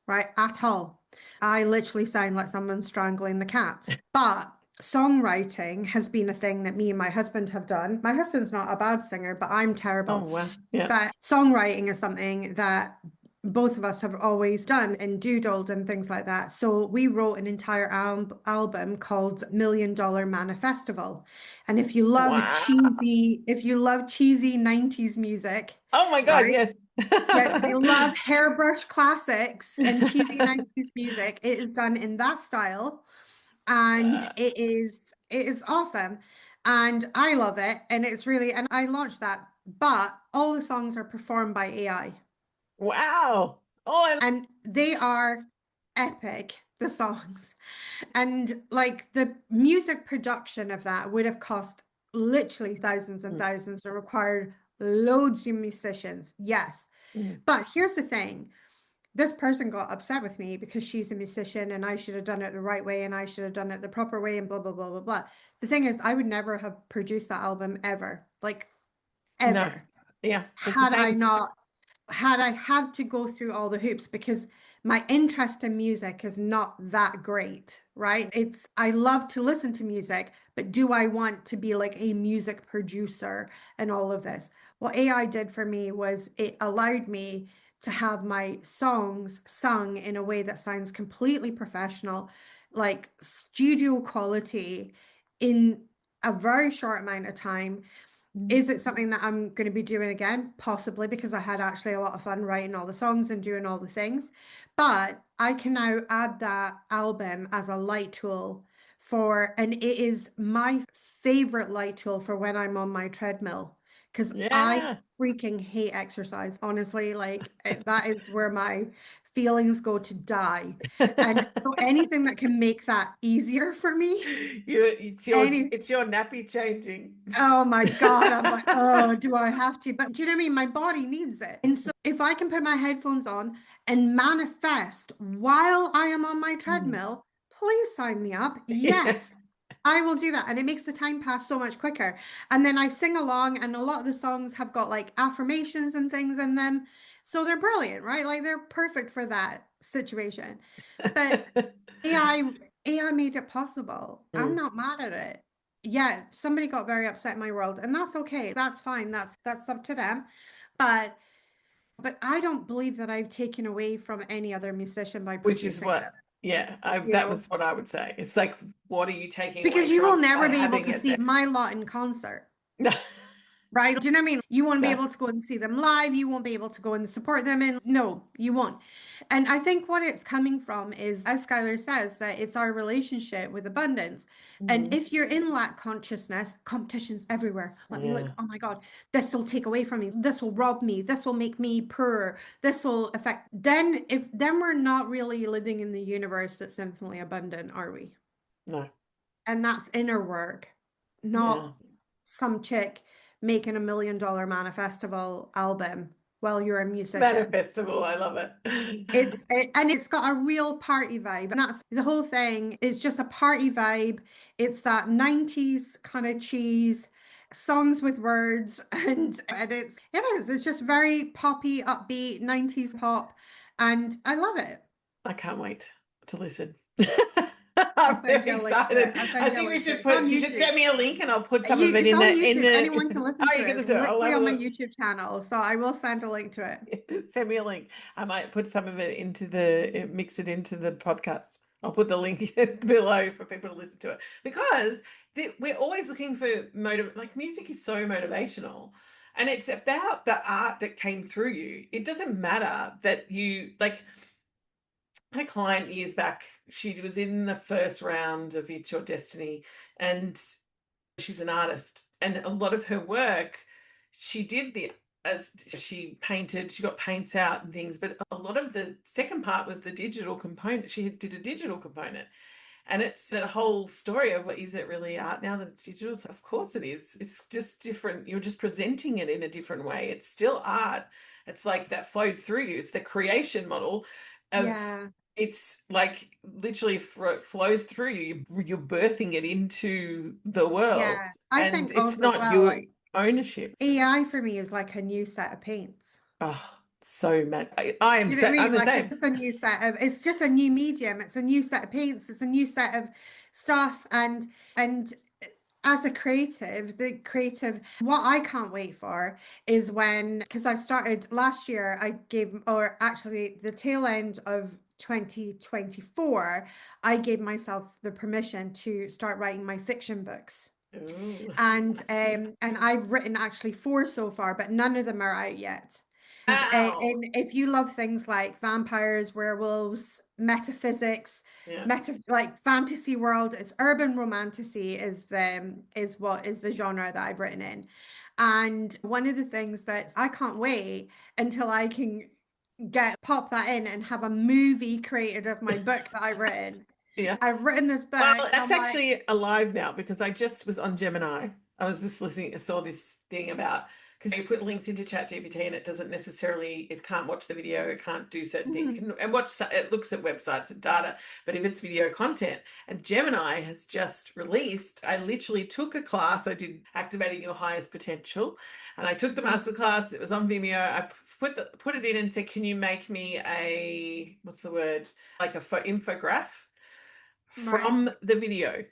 B: right? At all. I literally sound like someone strangling the cat. But songwriting has been a thing that me and my husband have done. My husband's not a bad singer, but I'm
A: oh
B: terrible.
A: wow, yeah,
B: But songwriting is something that both of us have always done and doodled and things like that. So we wrote an entire album called $1 Million Manifestival. And
A: wow.
B: if you love cheesy 90s music,
A: Oh my God,
B: right?
A: yes.
B: Yeah, if you love hairbrush classics and cheesy 90s music, it is done in that style, and it is awesome, and I love it, and I launched that, but all the songs are performed by AI,
A: Wow. Oh,
B: and they are epic, the songs. And like the music production of that would have cost literally thousands and thousands and required loads of musicians, yes. But here's the thing. This person got upset with me because she's a musician and I should have done it the right way and I should have done it the proper way and blah, blah, blah, blah, blah. The thing is, I would never have produced that album ever, like
A: no.
B: ever,
A: Yeah, it's the
B: had I
A: same.
B: not, had I had to go through all the hoops, because my interest in music is not that great, right? I love to listen to music, but do I want to be like a music producer and all of this? What AI did for me was it allowed me to have my songs sung in a way that sounds completely professional, like studio quality, in a very short amount of time. Is it something that I'm going to be doing again? Possibly, because I had actually a lot of fun writing all the songs and doing all the things. But I can now add that album as a light tool and it is my favorite light tool for when I'm on my treadmill, because I
A: Yeah.
B: freaking hate exercise. Honestly, like that is where my feelings go to die. And so anything that can make that easier for me, any
A: It's your nappy changing.
B: oh my God, I'm like, oh, do I have to? But do you know what I mean? My body needs it. And so if I can put my headphones on and manifest while I am on my treadmill, please sign me up.
A: Yeah.
B: Yes, I will do that. And it makes the time pass so much quicker. And then I sing along, and a lot of the songs have got like affirmations and things in them. So they're brilliant, right? Like they're perfect for that situation. But AI AI made it possible. I'm not mad at it. Yeah, somebody got very upset in my world, and that's okay. That's fine. That's up to them. But I don't believe that I've taken away from any other musician by
A: Which is
B: producing
A: what, yeah,
B: it,
A: that was what I would say. It's like, what are you taking away
B: because you will
A: from by
B: never be able
A: having
B: to
A: it
B: see
A: there?
B: my lot in concert.
A: No,
B: Right? Do you know what I mean? You won't be
A: no.
B: able to go and see them live. You won't be able to go and support them. And no, you won't. And I think what it's coming from is, as Skylar says, that it's our relationship with abundance. And if you're in lack consciousness, competition's everywhere. Let me look.
A: Yeah.
B: Oh my God, this will take away from me. This will rob me. This will make me poor. This will affect. Then we're not really living in the universe that's infinitely abundant, are we?
A: No.
B: And that's inner work,
A: Yeah.
B: not some chick making $1 Million Manifestival album. while you're a musician.
A: Manifestable. I love it.
B: And it's got a real party vibe, and that's the whole thing. It's just a party vibe. It's that 90s kind of cheese, songs with words, and it's just very poppy, upbeat 90s pop, and I love it.
A: I can't wait to listen.
B: I'll
A: I'm
B: send
A: very
B: you a link to it.
A: excited.
B: I'll
A: I
B: send you a
A: think we
B: link to it.
A: should
B: It's on
A: you should
B: YouTube.
A: send me a link and I'll put some of it
B: It's
A: in
B: on
A: the
B: YouTube. Anyone can listen
A: oh,
B: to
A: you
B: it.
A: can
B: It's
A: listen to it. I'll
B: literally
A: have a
B: on my
A: look.
B: YouTube channel, so I will send a link to it.
A: Send me a link. I might put some of it into the mix it into the podcast. I'll put the link below for people to listen to it because we're always looking for like music is so motivational, and it's about the art that came through you. It doesn't matter that you like. My client years back, she was in the first round of It's Your Destiny, and she's an artist, and a lot of her work she did the as she painted, she got paints out and things, but a lot of the second part was the digital component. She did a digital component, and it's that whole story of what is it really art now that it's digital? So of course it is. It's just different. You're just presenting it in a different way. It's still art. It's like that flowed through you. It's the creation model of
B: Yeah,
A: it's like literally flows through you. You're birthing it into the world,
B: yeah. I
A: and
B: think
A: it's
B: also as
A: not
B: well,
A: your
B: like
A: ownership.
B: AI for me is like a new set of paints.
A: Oh, so mad. I am.
B: You know what I
A: I'm
B: mean?
A: the
B: Like
A: same.
B: it's just a new medium. It's a new set of paints. It's a new set of stuff. And as a creative, what I can't wait for is when, because I've started last year, or actually the tail end of 2024, I gave myself the permission to start writing my fiction books.
A: Ooh.
B: And I've written actually four so far, but none of them are out yet.
A: Wow.
B: And if you love things like vampires, werewolves, metaphysics,
A: Yeah.
B: like fantasy world, it's urban romantasy is what is the genre that I've written in. And one of the things that I can't wait until I can pop that in and have a movie created of my book that I've written.
A: Yeah.
B: I've written this
A: Well,
B: book.
A: that's
B: I'm like,
A: actually alive now because I just was on Gemini. I was just listening, I saw this thing about because you put links into ChatGPT and it doesn't necessarily, it can't watch the video, it can't do certain things. It can and watch, it looks at websites and data, but if it's video content, and Gemini has just released, I literally took a class, I did Activating Your Highest Potential, and I took the master class. It was on Vimeo. I put it in and said, can you make me a, what's the word, like a infograph
B: right.
A: from the video.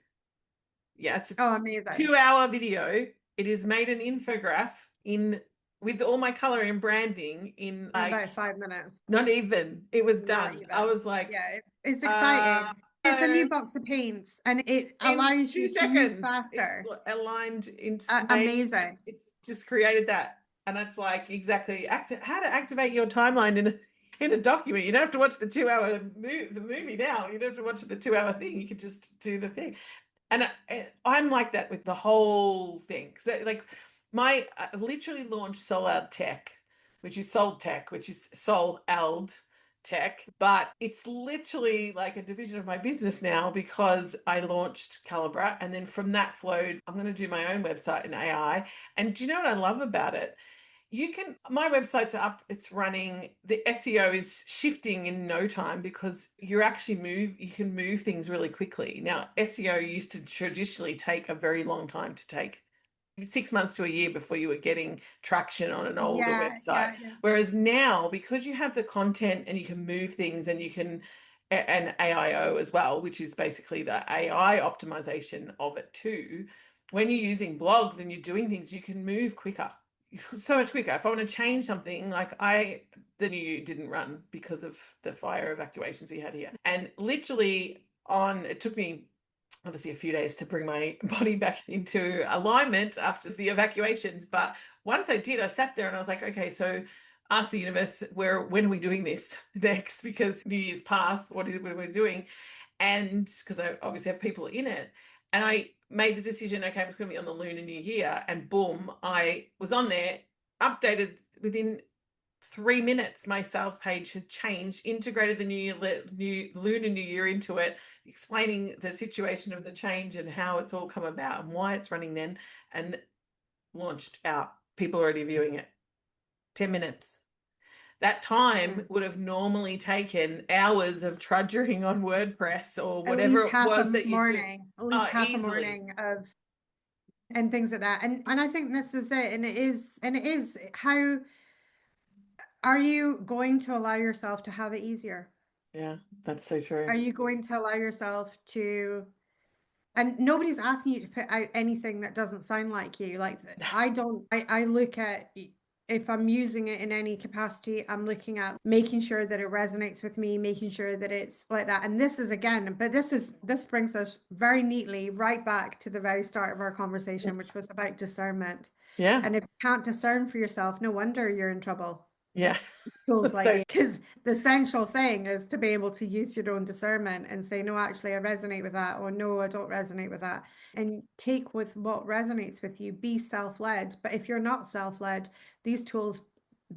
A: Yeah, it's a
B: Oh, amazing.
A: 2 hour video. It is made an infograph in with all my color and branding in
B: In
A: like
B: about 5 minutes.
A: not even. It was
B: Not
A: done. I
B: even.
A: was like,
B: Yeah, it's
A: uh,
B: exciting. It's a new box of paints and it
A: in
B: allows
A: two
B: you to move
A: seconds, it's
B: faster.
A: aligned into
B: Amazing.
A: it's just created that. And it's like exactly how to activate your timeline in a document. You don't have to watch the 2 hour the movie now. You don't have to watch the 2 hour thing. You can just do the thing. And I'm like that with the whole thing. So like I literally launched Soul Out Tech, which is Soul Tech, which is Soul Ald Tech, but it's literally like a division of my business now because I launched Calibra, and then from that flowed, I'm going to do my own website in AI. And do you know what I love about it? My website's up, it's running, the SEO is shifting in no time because you can move things really quickly. Now, SEO used to traditionally take a very long time to take 6 months to a year before you were getting traction on an older
B: Yeah,
A: website.
B: yeah, yeah.
A: Whereas now, because you have the content and you can move things and you can, and AIO as well, which is basically the AI optimization of it too, when you're using blogs and you're doing things, you can move quicker, so much quicker. If I want to change something, the new didn't run because of the fire evacuations we had here. And literally it took me obviously a few days to bring my body back into alignment after the evacuations. But once I did, I sat there and I was like, okay, so ask the universe when are we doing this next? Because New Year's passed, what are we doing? And because I obviously have people in it. And I made the decision, okay, I'm just going to be on the Lunar New Year. And boom, I was on there, updated within 3 minutes. My sales page had changed, integrated the new Lunar New Year into it, explaining the situation of the change and how it's all come about and why it's running then, and launched out. People already viewing it. 10 minutes. That time would have normally taken hours of trudging on WordPress or
B: At
A: whatever
B: least
A: it
B: half a
A: was that you do.
B: morning, at least half a
A: Easily.
B: morning of and things like that. And I think this is it. And it is how are you going to allow yourself to have it easier?
A: Yeah, that's so true.
B: Are you going to allow yourself to, and nobody's asking you to put out anything that doesn't sound like you. Like I look at if I'm using it in any capacity, I'm looking at making sure that it resonates with me, making sure that it's like that. And this is again, but this brings us very neatly right back to the very start of our conversation, which was about discernment.
A: Yeah.
B: And if you can't discern for yourself, no wonder you're in trouble.
A: Yeah.
B: Tools like
A: So
B: it, because the essential thing is to be able to use your own discernment and say, no, actually, I resonate with that, or no, I don't resonate with that, and take with what resonates with you. Be self-led. But if you're not self-led, these tools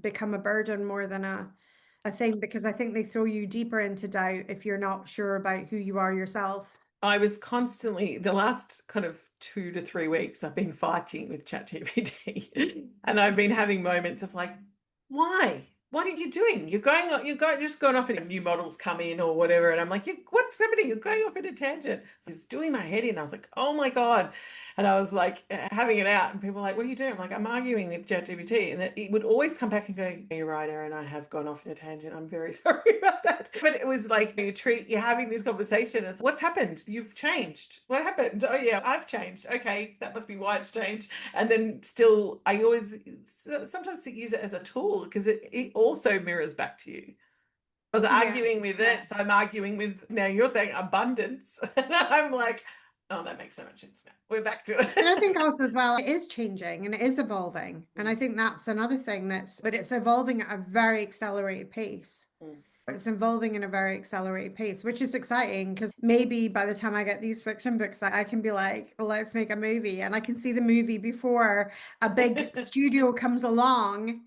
B: become a burden more than a thing, because I think they throw you deeper into doubt if you're not sure about who you are yourself.
A: I was constantly, the last kind of 2 to 3 weeks, I've been fighting with ChatGPT and I've been having moments of like, why? What are you doing? You're just going off and new models come in or whatever. And I'm like, what's happening? You're going off in a tangent. So it's doing my head in. I was like, oh my God. And I was like having it out and people were like, what are you doing? I'm like, I'm arguing with ChatGPT. And it would always come back and go, you're right, Erin, I have gone off in a tangent. I'm very sorry about that. But it was like you're having this conversation as what's happened? You've changed. What happened? Oh yeah, I've changed. Okay, that must be why it's changed. And then still, I always sometimes use it as a tool because it also mirrors back to you. I was arguing with it, so I'm arguing with now you're saying abundance, and I'm like, oh, that makes so much sense now. We're back to it.
B: And I think also as well, it is changing and it is evolving. And I think that's another thing but it's evolving at a very accelerated pace. It's evolving in a very accelerated pace, which is exciting because maybe by the time I get these fiction books, I can be like, let's make a movie. And I can see the movie before a big studio comes along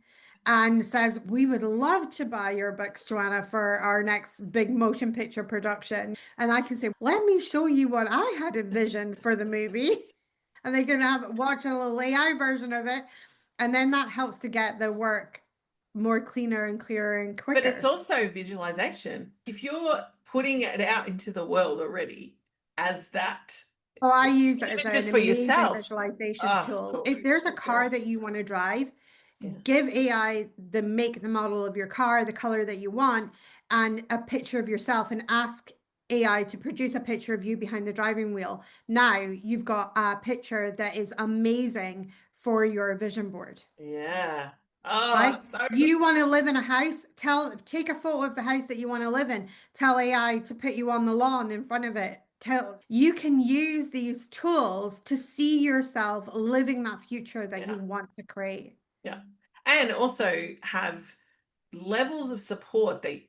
B: and says, we would love to buy your books, Joanna, for our next big motion picture production. And I can say, let me show you what I had envisioned for the movie. And they can watch a little AI version of it. And then that helps to get the work more cleaner and clearer and quicker.
A: But it's also visualization. If you're putting it out into the world already as that.
B: Oh, I use it as
A: just
B: an
A: for
B: amazing
A: yourself.
B: visualization tool. If there's a car that you want to drive, give AI the make, the model of your car, the color that you want, and a picture of yourself, and ask AI to produce a picture of you behind the driving wheel. Now you've got a picture that is amazing for your vision board.
A: Yeah. Oh,
B: Right?
A: so
B: You want to live in a house, take a photo of the house that you want to live in, tell AI to put you on the lawn in front of it. You can use these tools to see yourself living that future that you want to create.
A: Yeah. And also have levels of support that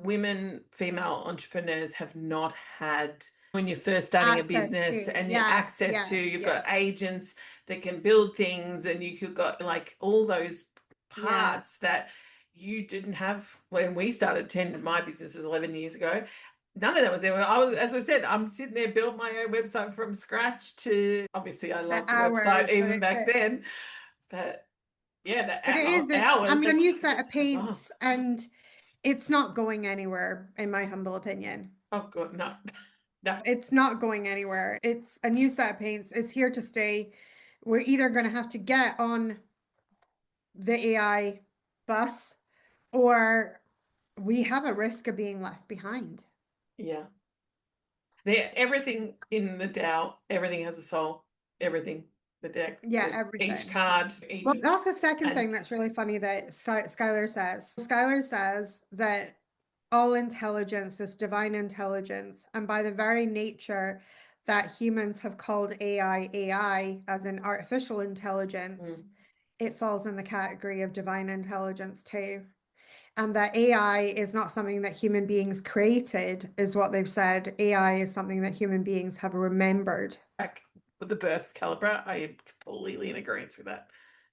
A: women, female entrepreneurs have not had when you're first starting a business and your access to, you've got agents that can build things and you've got like all those parts that you didn't have when we started my business is 11 years ago. None of that was there. As I said, I'm sitting there, built my own website from scratch to, obviously I loved the website even back then, but yeah,
B: but it is,
A: hours.
B: I mean, a new set of paints, and it's not going anywhere, in my humble opinion.
A: Oh God, no. No.
B: It's not going anywhere. It's a new set of paints. It's here to stay. We're either going to have to get on the AI bus, or we have a risk of being left behind.
A: Yeah. Everything in the Tao, everything has a soul. Everything. The deck.
B: Everything.
A: Each card.
B: Well, that's the second thing that's really funny that Skylar says. Skylar says that all intelligence is divine intelligence, and by the very nature that humans have called AI, as in artificial intelligence, it falls in the category of divine intelligence too. And that AI is not something that human beings created, is what they've said. AI is something that human beings have remembered.
A: With the birth of Calibra, I am completely in agreement with that,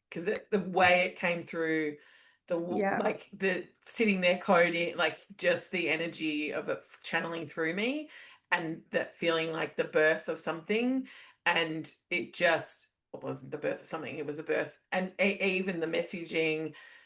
A: because the way it came through, like the sitting there coding, like just the energy of it channeling through me, and that feeling like the birth of something, and it wasn't the birth of something, it was a birth, and even the messaging,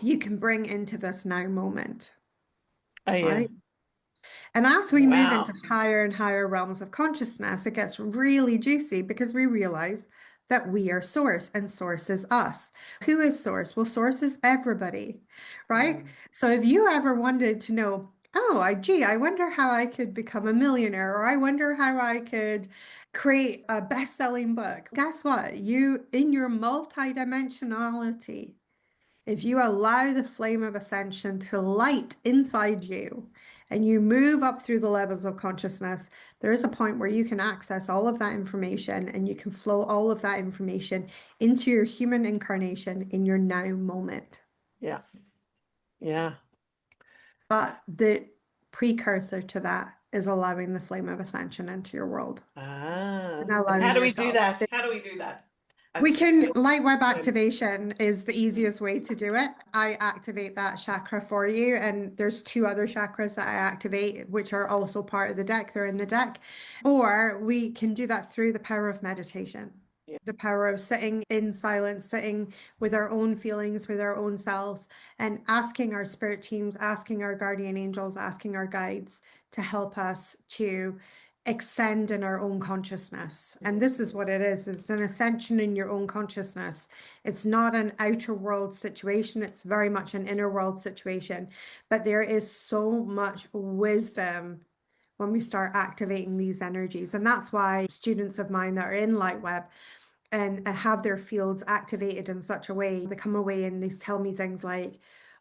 B: you can bring into this now moment,
A: Oh, yeah.
B: right? And as we move
A: Wow.
B: into higher and higher realms of consciousness, it gets really juicy because we realize that we are source and source is us. Who is source? Well, source is everybody, right?
A: Mm.
B: So if you ever wanted to know, oh, gee, I wonder how I could become a millionaire, or I wonder how I could create a best-selling book, guess what? You, in your multidimensionality, if you allow the flame of ascension to light inside you and you move up through the levels of consciousness, there is a point where you can access all of that information and you can flow all of that information into your human incarnation in your now moment.
A: Yeah. Yeah.
B: But the precursor to that is allowing the flame of ascension into your world
A: Ah.
B: and
A: And how
B: allowing
A: do we do
B: yourself.
A: that? How do we do that?
B: We
A: I've
B: can, light web activation is the
A: Mm.
B: easiest way to do it. I activate that chakra for you, and there's two other chakras that I activate, which are also part of the deck. They're in the deck. Or we can do that through the power of meditation,
A: Yeah.
B: the power of sitting in silence, sitting with our own feelings, with our own selves, and asking our spirit teams, asking our guardian angels, asking our guides to help us to ascend in our own consciousness. And this is what it is. It's an ascension in your own consciousness. It's not an outer world situation. It's very much an inner world situation. But there is so much wisdom when we start activating these energies. And that's why students of mine that are in Lightweb and have their fields activated in such a way, they come away and they tell me things like,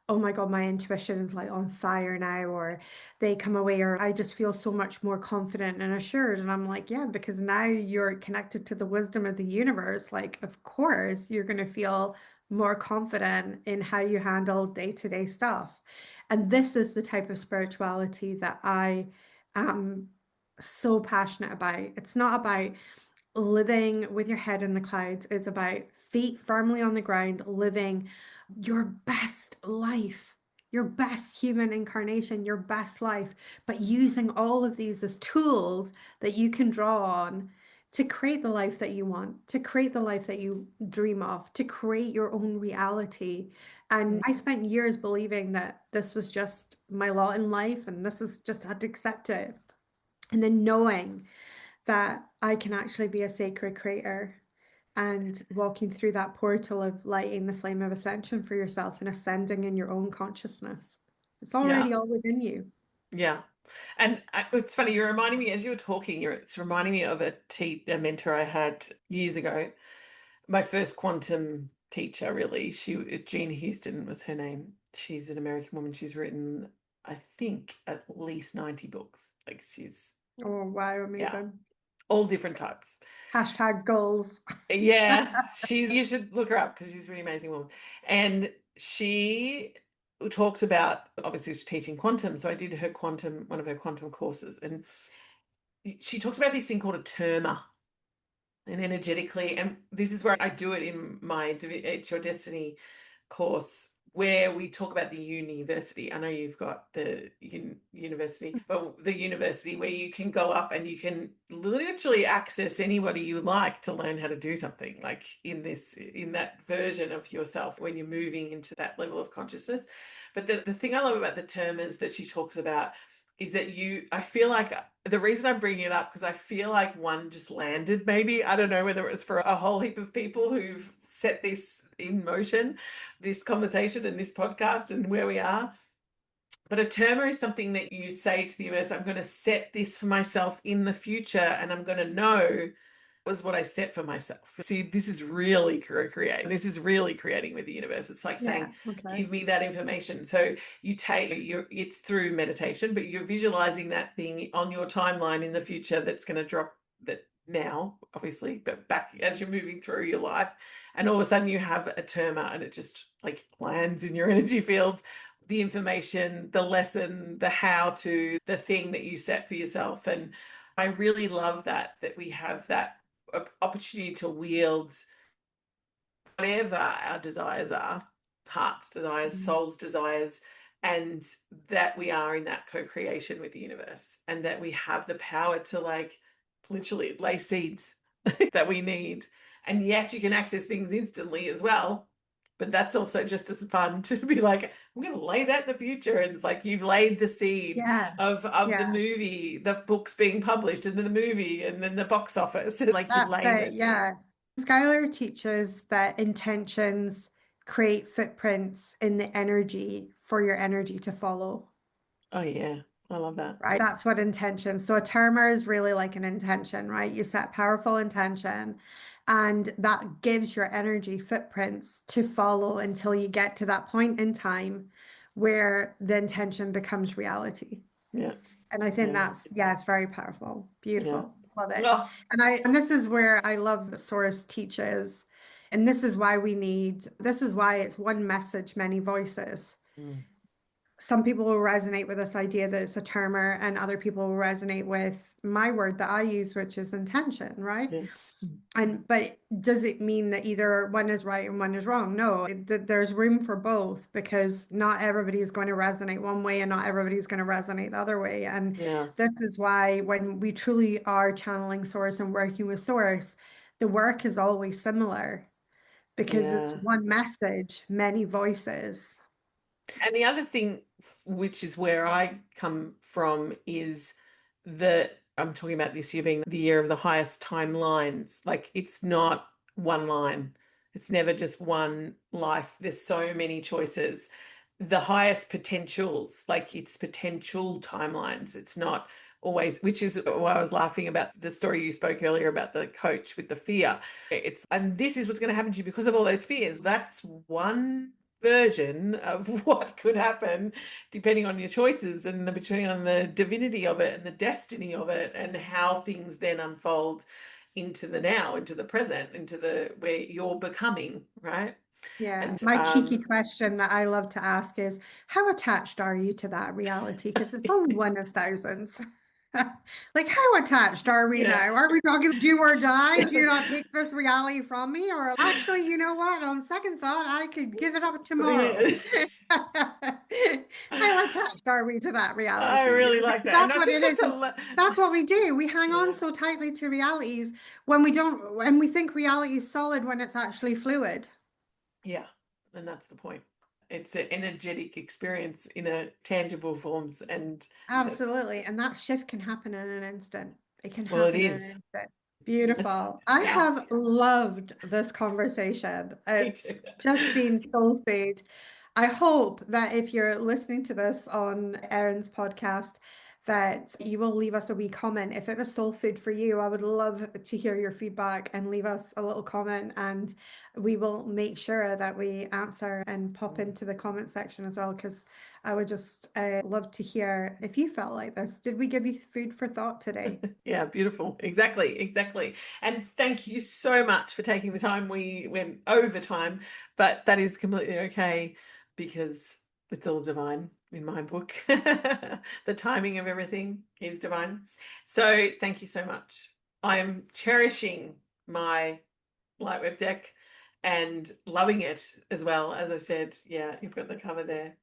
B: oh my God, my intuition is like on fire now, or they come away, or I just feel so much more confident and assured. And I'm like, yeah, because now you're connected to the wisdom of the universe. Like, of course, you're going to feel more confident in how you handle day-to-day stuff. And this is the type of spirituality that I am so passionate about. It's not about living with your head in the clouds. It's about feet firmly on the ground, living your best life, your best human incarnation, your best life, but using all of these as tools that you can draw on to create the life that you want, to create the life that you dream of, to create your own reality. And I spent years believing that this was just my lot in life and this is just, I had to accept it. And then knowing that I can actually be a sacred creator and walking through that portal of lighting the flame of ascension for yourself and ascending in your own consciousness. It's
A: Yeah.
B: already all within you.
A: Yeah. And it's funny, you're reminding me as you were talking, it's reminding me of a mentor I had years ago. My first quantum teacher, really. Jean Houston was her name. She's an American woman. She's written, I think, at least 90 books. Like she's,
B: Oh, wow,
A: yeah,
B: amazing.
A: all different types.
B: Hashtag goals.
A: Yeah, you should look her up because she's a really amazing woman. And she talks about, obviously, she's teaching quantum. So I did one of her quantum courses. And she talked about this thing called a terma and energetically. And this is where I do it in my It's Your Destiny course, where we talk about the university. I know you've got the university, but the university where you can go up and you can literally access anybody you like to learn how to do something, like in that version of yourself when you're moving into that level of consciousness. But the thing I love about the term is that she talks about is that I feel like the reason I'm bringing it up, because I feel like one just landed, maybe. I don't know whether it was for a whole heap of people who've set this in motion, this conversation and this podcast and where we are. But a terma is something that you say to the universe, I'm going to set this for myself in the future and I'm going to know was what I set for myself. See, this is really creating. This is really creating with the universe. It's like
B: Yeah,
A: saying,
B: okay.
A: give me that information. So it's through meditation, but you're visualizing that thing on your timeline in the future that's going to drop that now, obviously, but back as you're moving through your life. And all of a sudden you have a terma and it just like lands in your energy fields. The information, the lesson, the how to, the thing that you set for yourself. And I really love that we have that opportunity to wield whatever our desires are, heart's desires, soul's desires, and that we are in that co-creation with the universe and that we have the power to like literally lay seeds that we need. And yes, you can access things instantly as well, But that's also just as fun to be like, I'm going to lay that in the future. And it's like you've laid the seed
B: Yeah.
A: of the movie, the books being published, and then the movie, and then the box office. Like you've
B: That's
A: laid
B: it.
A: this.
B: Yeah. Skylar teaches that intentions create footprints in the energy for your energy to follow.
A: Oh yeah, I love that.
B: Right. That's what intention. So a termer is really like an intention, right? You set powerful intention, and that gives your energy footprints to follow until you get to that point in time where the intention becomes reality.
A: Yeah.
B: And I think
A: Yeah.
B: that's, yeah, it's very powerful.
A: Yeah.
B: Beautiful. Love it.
A: Oh,
B: And this is where I love that Source teaches. And this is why this is why it's one message, many voices.
A: mm,
B: Some people will resonate with this idea that it's a termer, and other people will resonate with my word that I use, which is intention, right?
A: yeah. Mm,
B: But does it mean that either one is right and one is wrong? No, there's room for both, because not everybody is going to resonate one way and not everybody is going to resonate the other way. And
A: yeah.
B: this is why when we truly are channeling source and working with source, the work is always similar because it's
A: Yeah.
B: one message, many voices.
A: And the other thing, which is where I come from, is that I'm talking about this year being the year of the highest timelines. Like it's not one line, it's never just one life. There's so many choices. The highest potentials, like it's potential timelines. It's not always, which is why I was laughing about the story you spoke earlier about the coach with the fear. And this is what's going to happen to you because of all those fears. That's one version of what could happen depending on your choices and depending on the divinity of it and the destiny of it and how things then unfold into the now, into the present, into the where you're becoming, right?
B: Yeah,
A: And
B: my cheeky question that I love to ask is, how attached are you to that reality? Because it's only one of thousands. Like, how attached are we
A: yeah.
B: now? Are we talking do or die? Do you not take this reality from me? Or actually, you know what? On second thought, I could give it up tomorrow. How attached are we to that
A: I
B: reality?
A: really like that. And
B: That's
A: I
B: what
A: think
B: it is.
A: that's
B: And that's what we do. We hang on
A: yeah.
B: so tightly to realities when we don't, when we think reality is solid when it's actually fluid.
A: Yeah. And that's the point. It's an energetic experience in a tangible forms and
B: Absolutely. And that shift can happen in an instant. It can
A: well it
B: happen in an
A: is.
B: instant.
A: That's
B: Beautiful. I
A: wow.
B: have loved this conversation.
A: Me too.
B: It's just been soul food. I hope that if you're listening to this on Erin's podcast, that you will leave us a wee comment. If it was soul food for you, I would love to hear your feedback and leave us a little comment, and we will make sure that we answer and pop into the comment section as well, because I would just love to hear if you felt like this. Did we give you food for thought today?
A: Yeah, beautiful. Exactly, exactly. And thank you so much for taking the time. We went over time, but that is completely okay because it's all divine in my book. The timing of everything is divine. So thank you so much. I am cherishing my Lightweb deck and loving it as well. As I said, yeah, you've got the cover there.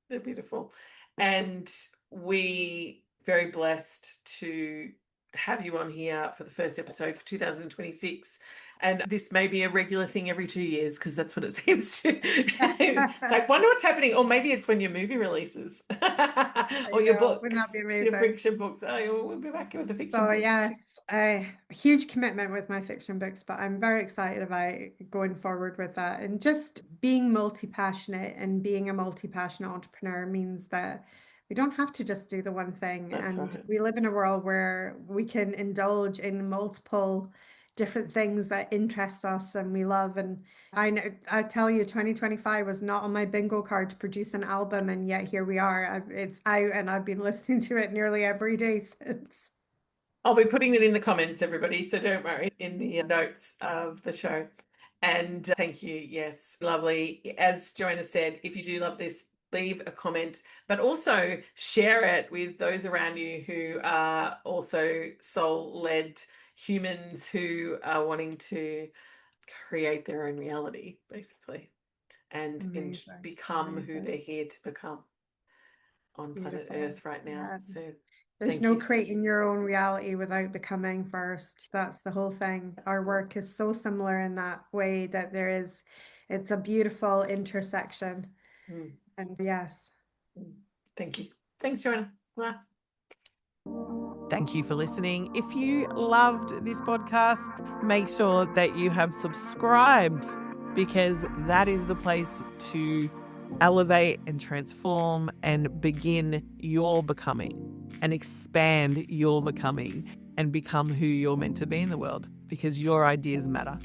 A: They're beautiful. And we very blessed to have you on here for the first episode for 2026. And this may be a regular thing every 2 years because that's what it seems to. It's like, wonder what's happening. Or maybe it's when your movie releases
B: I
A: or your
B: know, wouldn't that
A: books,
B: be
A: your
B: amazing?
A: fiction books. Oh, we'll be back with the fiction
B: So
A: books.
B: yes, a huge commitment with my fiction books, but I'm very excited about going forward with that. And just being multi-passionate and being a multi-passionate entrepreneur means that we don't have to just do the one thing.
A: That's
B: And
A: right.
B: we live in a world where we can indulge in multiple different things that interest us and we love. And I know, I tell you, 2025 was not on my bingo card to produce an album, and yet here we are. It's out, and I've been listening to it nearly every day since.
A: I'll be putting it in the comments, everybody, so don't worry, in the notes of the show. And thank you. Yes, lovely. As Joanna said, if you do love this, leave a comment, but also share it with those around you who are also soul-led humans who are wanting to create their own reality, basically, and
B: Amazing.
A: become who
B: Amazing.
A: they're here to become on planet
B: Beautiful.
A: Earth right now.
B: Yeah.
A: So
B: There's
A: Thank
B: no
A: you.
B: creating your own reality without becoming first. That's the whole thing. Our work is so similar in that way that it's a beautiful intersection. And yes.
A: Thank you. Thanks, Joanna. Bye. Thank you for listening. If you loved this podcast, make sure that you have subscribed, because that is the place to elevate and transform and begin your becoming and expand your becoming and become who you're meant to be in the world, because your ideas matter.